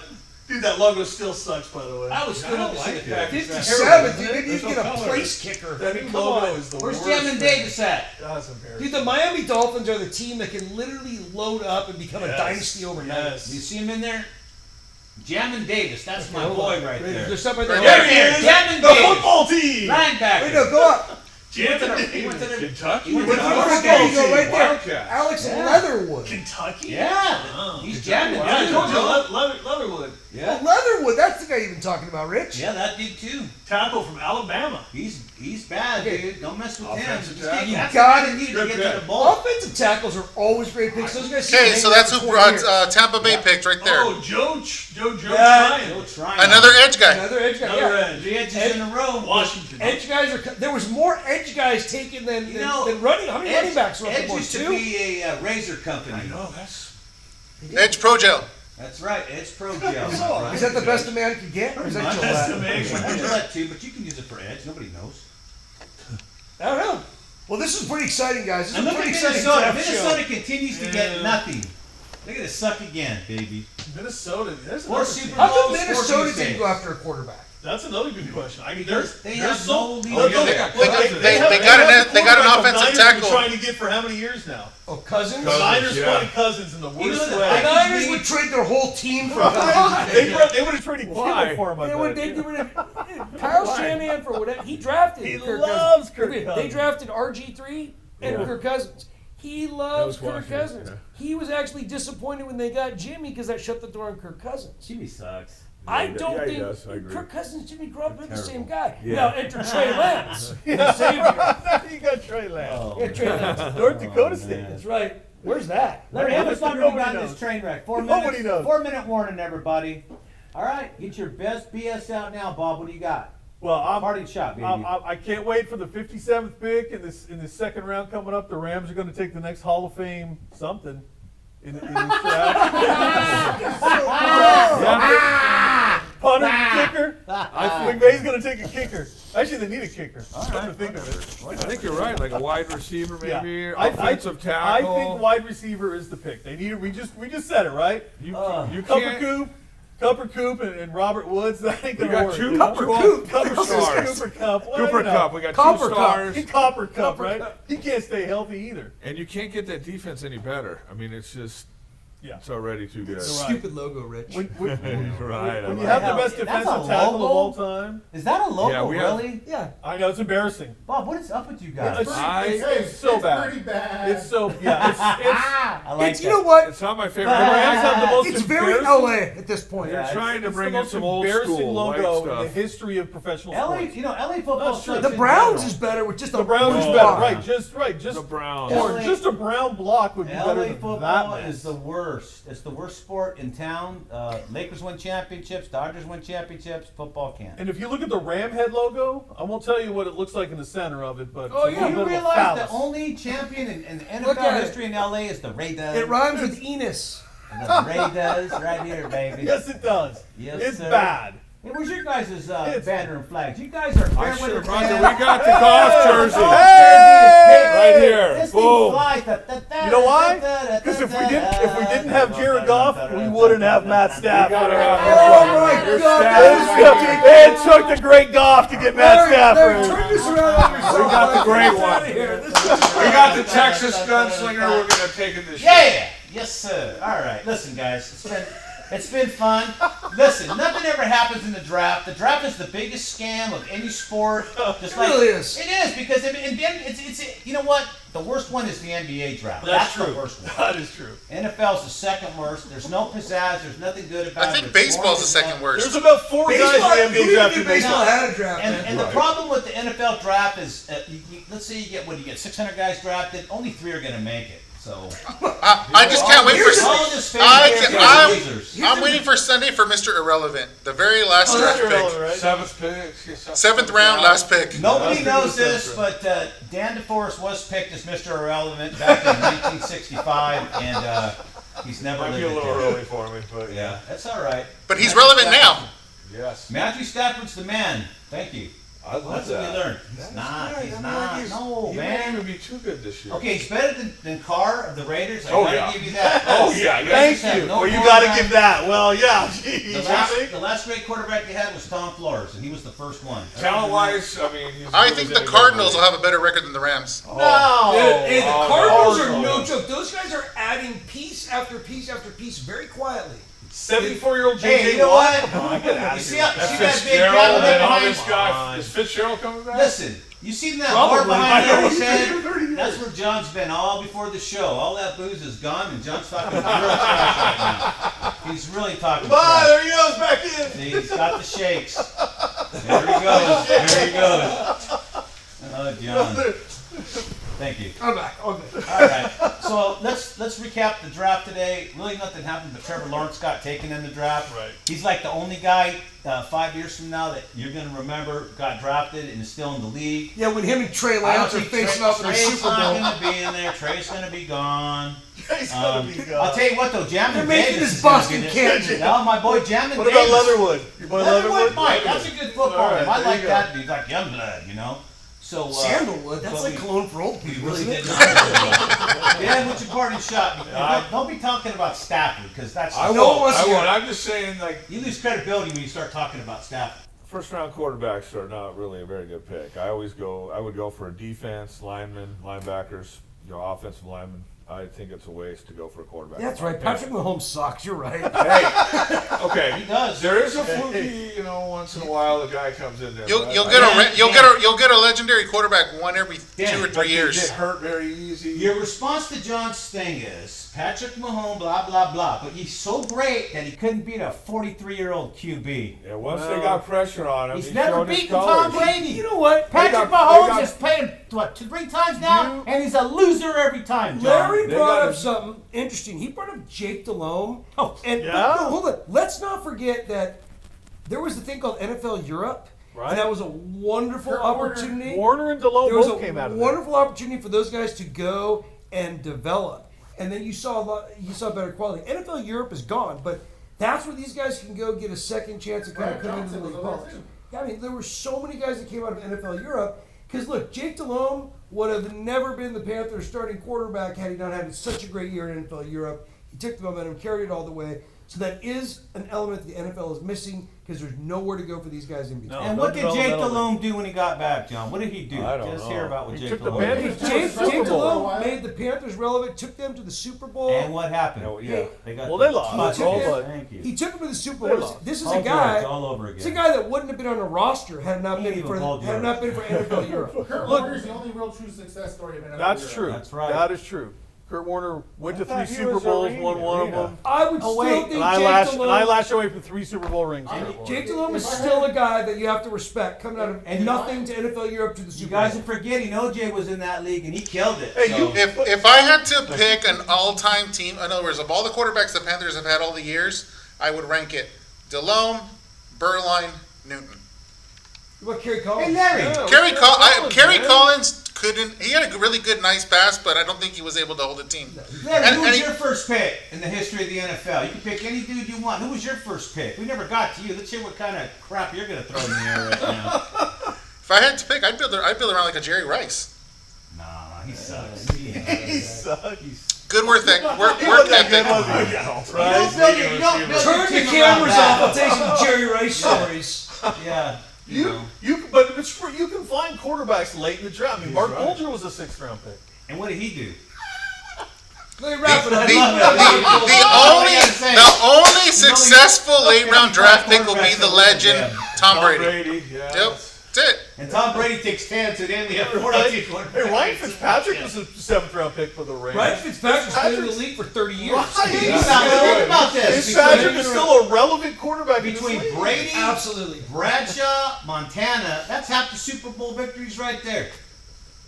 Dude, that logo still sucks, by the way. I was still up to see the Packers. 57, dude. Maybe you There's can no get a color. place kicker. That I mean, new come logo on. is the Where's worst. Jamin Davis at? That's embarrassing. Dude, the Miami Dolphins are the team that can literally load up and become a Yes. dynasty overnight. Yes. You see him in there? Jamin Davis. That's my boy right there. There's something right There there. he is. Jamin The Davis. football team! Linebacker. Wait, no, go up. He went to the Kentucky? He went to the Look football there, you go team. right there. Wildcats. Alex Yeah. Leatherwood. Kentucky? Yeah. Oh. He's jamming. Yeah, I told you, Leatherwood. Leatherwood. Yeah. Leatherwood, that's the guy you've been talking about, Rich. Yeah, that dude too. Tackle from Alabama. He's bad, Okay. dude. Don't mess with Offensive him. tackle. You That's got the it. guy you Good need to get to pick. the ball. Offensive tackles are always great picks. Those guys. Okay, so that's who Tampa Bay picked right there. Oh, Joe Yeah. Tryon. Go try Another edge guy. Another edge guy. Another Yeah. edge. 3 edges in a row. Washington. Edge guys are. There was more edge guys taken than running. How many running backs were up the Edge board? used to 2? be a razor company. I know, that's... Edge Pro Gel. That's right. Edge Pro Gel. Is that the best a man could get, or is that That's Gillette? amazing. That's Gillette too, but you can use it for Edge. Nobody knows. I don't know. Well, this is pretty exciting, guys. This And is a look at pretty exciting Minnesota. draft show. Minnesota continues to get nothing. They're gonna suck again, baby. Minnesota. There's Four another Super team. How come Bowls, Minnesota 14 didn't go after a quarterback? That's another good question. I mean, Because they they're have so. no leader. Well, Yeah, they they got an quarterback offensive the Niners tackle. been trying to get for how many years now? Oh, Cousins? The Niners yeah. wanted Cousins in the You know worst the way. The Niners would trade their whole team for Cousins. They would have traded Kittle for him. I They would. bet. Kyle Shanahan for whatever he drafted. He Kirk loves Cousins. Kirk They Cousins. drafted RG3 and Kirk Cousins. He loves That was Kirk Washington, Cousins. yeah. He was actually disappointed when they got Jimmy because that shut the door on Kirk Cousins. Jimmy sucks. I he don't yeah, he think does. I agree. Kirk Cousins and Jimmy grew up with the same guy. Yeah. Now enter Trey Lance, the savior. You got Trey Lance. Oh, Yeah, Trey Lance. North Dakota Oh, State. man. That's right. Where's that? Larry, how much longer we got in Nobody this knows. train wreck? 4 Nobody minutes. knows. 4-minute warning, everybody. All right, get your best BS out now, Bob. What do you got? Well, Party shot, baby. I can't wait for the 57th pick in this second round coming up. The Rams are going to take the next Hall of Fame something in this draft. Yeah. Punter, kicker. I think McVay's going to take a kicker. Actually, they need a kicker. Come to think of it. I think you're right. Like a wide receiver, maybe Yeah. offensive I tackle. think wide receiver is the pick. They need. We just said it, right? You Cooper Coop and Robert Woods. That ain't We gonna got work. two you know? Cooper stars. Cooper Cup. Well, Cooper you know. Cup. We got Copper two Cup. stars. Copper Cup, right? He can't stay healthy either. And you can't get that defense any better. I mean, it's just, Yeah. it's already too good. Right. Stupid logo, Rich. When Right. you I have Hell, the best that's defensive a tackle of logo? all time, Is that a logo, Yeah, we have- really? Yeah. I know it's embarrassing. Bob, what is up with you guys? It's so bad. Pretty bad. It's so yeah. I like It's, you know what? It's not my favorite. The Rams have the most It's very embarrassing- LA at this point. They're Yeah, trying to It's bring the in most some old embarrassing school white logo in the stuff. history of professional LA, sports. you know, LA football That's true. sucks The in Browns general. is better with just a The Browns is blue better, block. right? Just The Browns. LA or just a brown block would be better LA than football that. is the worst. It's the worst sport in town. Lakers win championships, Dodgers win championships, football can't. And if you look at the Ram head logo, I won't tell you what it looks like in the center of it, but Oh, it's a yeah. little You bit of a realize the phallus. only champion in Look NFL at it. history in LA is the Raiders. It rhymes with Enos. And the Raiders right here, baby. Yes, it does. Yes, It's sir. bad. Hey, where's your guys' It's- banner and flags? You guys are fair should weather have brought fans. we got the golf jersey. Golf Hey! jersey is Right big. here. This thing Boom. flies. You know why? Because if we didn't have Jared Goff, we wouldn't have Matt Stafford. gotta have Oh my God! It took the great Goff to get Matt Larry, Stafford. turn this around on yourself. We got the great Get one. out of here. This is We got the Texas gunslinger. We're gonna take it this year. Yeah. Yes, sir. All right. Listen, guys. It's been fun. Listen, nothing ever happens in the draft. The draft is the biggest scam of any sport. Just like really is. It is because it's you know what? The worst one is the NBA draft. That's the true. worst one. That is true. NFL's the second worst. There's no pizzazz. There's nothing good about it. I think It's baseball's the boring second as worst. There's about four Baseball, guys in the who NBA do you draft think in baseball. baseball had a draft? And, man? and the problem with the NFL draft is, let's say you get 600 guys drafted, only 3 are going to make it. So I just can't wait for. all this I'm waiting for Sunday for Mr. Irrelevant, the very last draft pick, Seventh pick. 7th round, last pick. Nobody knows this, but Dan DeForest was picked as Mr. Irrelevant back in 1965, and he's never Might lived be a it little down. early for me, but Yeah, that's all right. But he's relevant now. yes. Matthew Stafford's the man. Thank you. I love That's what we learned. He's not. He's not. No, He might man. even be too good this year. Okay, he's better than Carr of the Raiders. I Oh, gotta yeah. give you that. Oh, yeah. Thank have you. no Well, you quarterback. got to give that. Well, yeah. The Geez. last great quarterback they had was Tom Flores, and he was the first one. Talent-wise, I mean, he's I as think good the as Cardinals will anybody. have a better record than the Rams. No. Hey, the Oh, Cardinals no. are no joke. Those guys are adding piece after piece after piece very quietly. 74-year-old JJ Hey, you know Watt. what? Come on, get out You of see here. how- That's see that big Fitzgerald guy and all behind this him? guy. Is Fitzgerald coming back? Listen, you seen that Probably. bar behind I know, there? he's He been here 30 said years. that's where John's been all before the show. All that booze is gone, and John's talking real trash right now. He's really talking Come on, trash. there he goes back in. See, he's got the shakes. There he goes. There he goes. Oh, John. Thank you. I'm back. Okay. All right. So let's recap the draft today. Really nothing happened, but Trevor Lawrence got taken in the draft. Right. He's like the only guy 5 years from now that you're going to remember got drafted and is still in the league. Yeah, when him and Trey I don't Lance are think facing off in the Trey's Super not Bowl. going to be in there. Trey's going to be gone. He's gonna be gone. I'll tell you what though, Jammin' They're making Davis this is gonna Boston be there. Canton. No, my boy Jammin' What Davis. about Leatherwood? Your boy Leatherwood, Mike. Leatherwood? That's a good football All right, name. I there like you go. that. He's like Youngblood, you know. So Sandalwood, that's but like we- cologne for old We people, really isn't did it? not. Dan, what's your parting shot? Don't be talking about Stafford because that's I No one won't. wants to I hear won't. it. I'm just saying, like, you lose credibility when you start talking about Stafford. first round quarterbacks are not really a very good pick. I would go for a defense, linemen, linebackers, offensive linemen. I think it's a waste to go for a quarterback. That's right. Patrick Mahomes sucks. You're right. Hey, okay. He does. There is a fluky, once in a while, the guy comes in there. You'll but you'll I- get a legendary quarterback one every Dan, 2 or but 3 you years. get hurt very easy. Your response to John's thing is Patrick Mahomes, blah blah blah, but he's so great that he couldn't beat a 43-year-old QB. Yeah, once they got pressure on him, He's he never showed his beaten Tom colors. Brady. You know what? Patrick They got- Mahomes they got- has played him, what, 3 times now? And he's a loser every time, John. Larry They brought got up a- something interesting. He brought up Jake Delhomme. Oh, and yeah? but no, hold on. Let's not forget that there was a thing called NFL Europe. Right. And that was a wonderful Kurt Warner. opportunity. Warner and DeLone There was both came out a of there. wonderful opportunity for those guys to go and develop. And then you saw better quality. NFL Europe is gone, but that's where these guys can go get a second chance to kind of Brad come into the Johnson league was over college. there, too. Yeah, I mean, there were so many guys that came out of NFL Europe. Because look, Jake Delhomme would have never been the Panthers' starting quarterback had he not had such a great year in NFL Europe. He took the momentum, carried it all the way. So that is an element the NFL is missing because there's nowhere to go for these guys in between. No. And what did Jake developmental. Delhomme do when he got back, John? What did he do? I don't Let's know. hear about what He Jake took the Delhomme Panthers did. to Jake, Super Jake Bowl. Delhomme made the Panthers relevant, took them to the Super Bowl. And what happened? Yeah. They got Well, they the lost. fuck He took off. it- Thank you. He took him to the Super They Bowl. lost. This is Paul a guy. George all over again. It's a guy that wouldn't have been on a roster had it not He been ain't for even Paul had it not been for NFL Europe. Kurt Look, Warner's the only real true success story of NFL. That's Europe. true. That's right. That is true. Kurt Warner went to I thought 3 he Super was Bowls, Arena. won one of them. I would Oh, still wait, think And I Jake Delhomme. lashed away from 3 Super Bowl rings. Jake Delhomme is still a guy that you have to respect, coming out of And nothing to NFL Europe to the You Super guys Bowl. are forgetting OJ was in that league and he killed it. Hey, so. If I had to pick an all-time team, in other words, of all the quarterbacks the Panthers have had all the years, I would rank it Delhomme, Burline, Newton. What Kerry Collins? Hey, Larry. Kerry Collins couldn't. He had a really good, nice pass, but I don't think he was able to hold a team. Larry, And- who and was he- your first pick in the history of the NFL? You can pick any dude you want. Who was your first pick? We never got to you. Let's hear what kind of crap you're going to throw in the air right now. If I had to pick, I'd build around like a Jerry Rice. Nah, he sucks. He sucks. Good work ethic. He wasn't that good, was he? You don't build your, you don't build Turn your the team cameras around off. I'll that. tell you some Jerry Rice stories. Yeah. But it's true. You can find quarterbacks late in the draft. I mean, Mark Bolger was a 6th round pick. And what did he do? Let me wrap it up. The only successful late round draft pick will be the legend Tom Brady. Yeah. Yep, that's it. And Tom Brady takes 10, so then we have 4 Hey, Ryan Fitzpatrick was a 7th round pick for the Raiders. Ryan Fitzpatrick's been in the league for 30 years. Think about this. Fitzpatrick is still a relevant quarterback in Between this league. Brady, Absolutely. Bradshaw, Montana, that's half the Super Bowl victories right there.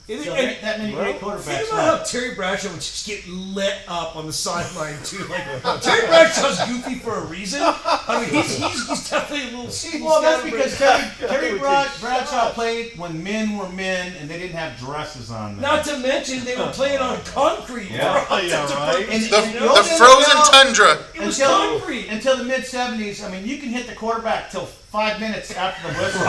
So there ain't that many great Think quarterbacks about how left. Terry Bradshaw would just get lit up on the sideline too. Like Terry Bradshaw's goofy for a reason. I mean, he's definitely a little. Well, that's because Terry Bradshaw played when men were men and they didn't have dresses on them. Not to mention they were playing on concrete. Yeah. bro. Yeah, right. And- The, and the frozen tundra. It was until, concrete. until the mid 70s. I mean, you can hit the quarterback till 5 minutes after the whistle.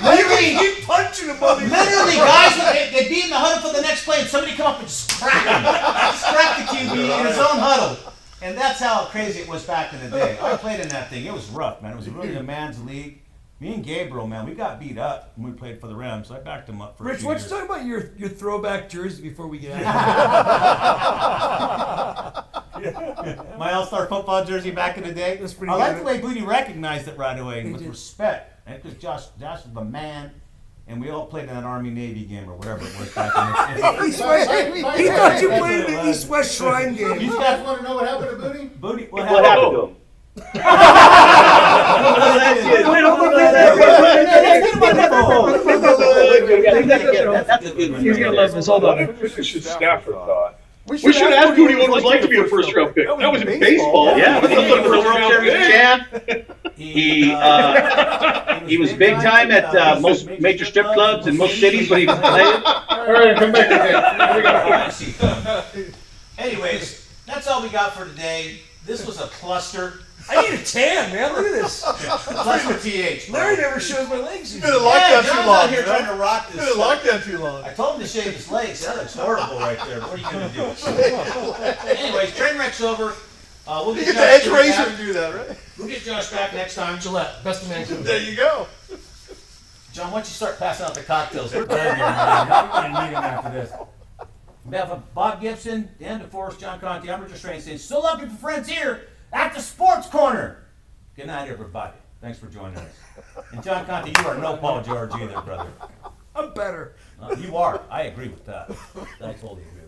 Literally, Keep punching him on the literally, guys, they'd be in the huddle for the next play, and somebody come up and just crack him, just crack the QB in his own huddle. And that's how crazy it was back in the day. I played in that thing. It was rough, man. It was really a man's league. Me and Gabriel, man, we got beat up when we played for the Rams. So I backed him up for a Rich, few why don't years. you talk about your throwback jersey before we get out of here? My all-star football jersey back in the day. That's pretty I like good. the way Booty recognized it right away He with did. respect. Because Josh is the man. and we all played in that Army-Navy game or whatever it was back in the East-West. He thought you played in the East-West Shrine game. You guys want to know what happened to Booty? Booty, What happened to him? He's gonna love this. Hold on. Finish his Stafford thought. We should ask Booty what it was like to be a first round pick. That was in baseball. Yeah, he was a World Series champ. He was big time at most major strip clubs in most cities when he was playing. All right, come back again. Anyways, that's all we got for today. This was a cluster. I need a tan, man. Look at this. Cluster TH. Larry never shows my legs. You've been in lockdown too John's long. out here you know? trying to rock this. You've been in lockdown too long. I told him to shave his legs. That looks horrible right there. What are you going to do? Anyways, train wreck's over. We'll You get get the edge Josh razor back. to do that, right? We'll get Josh back next time. Gillette, best of man. There you go. John, why don't you start passing out the cocktails? We're done here, man. We're going to need him after this. On behalf of Bob Gibson, Dan DeForest, John Conte, I'm Richard Strain saying, still love you for friends here at the Sports Corner. Good night, everybody. Thanks for joining us. And John Conte, you are no Paul George either, brother. I'm better. You are. I agree with that. I totally agree.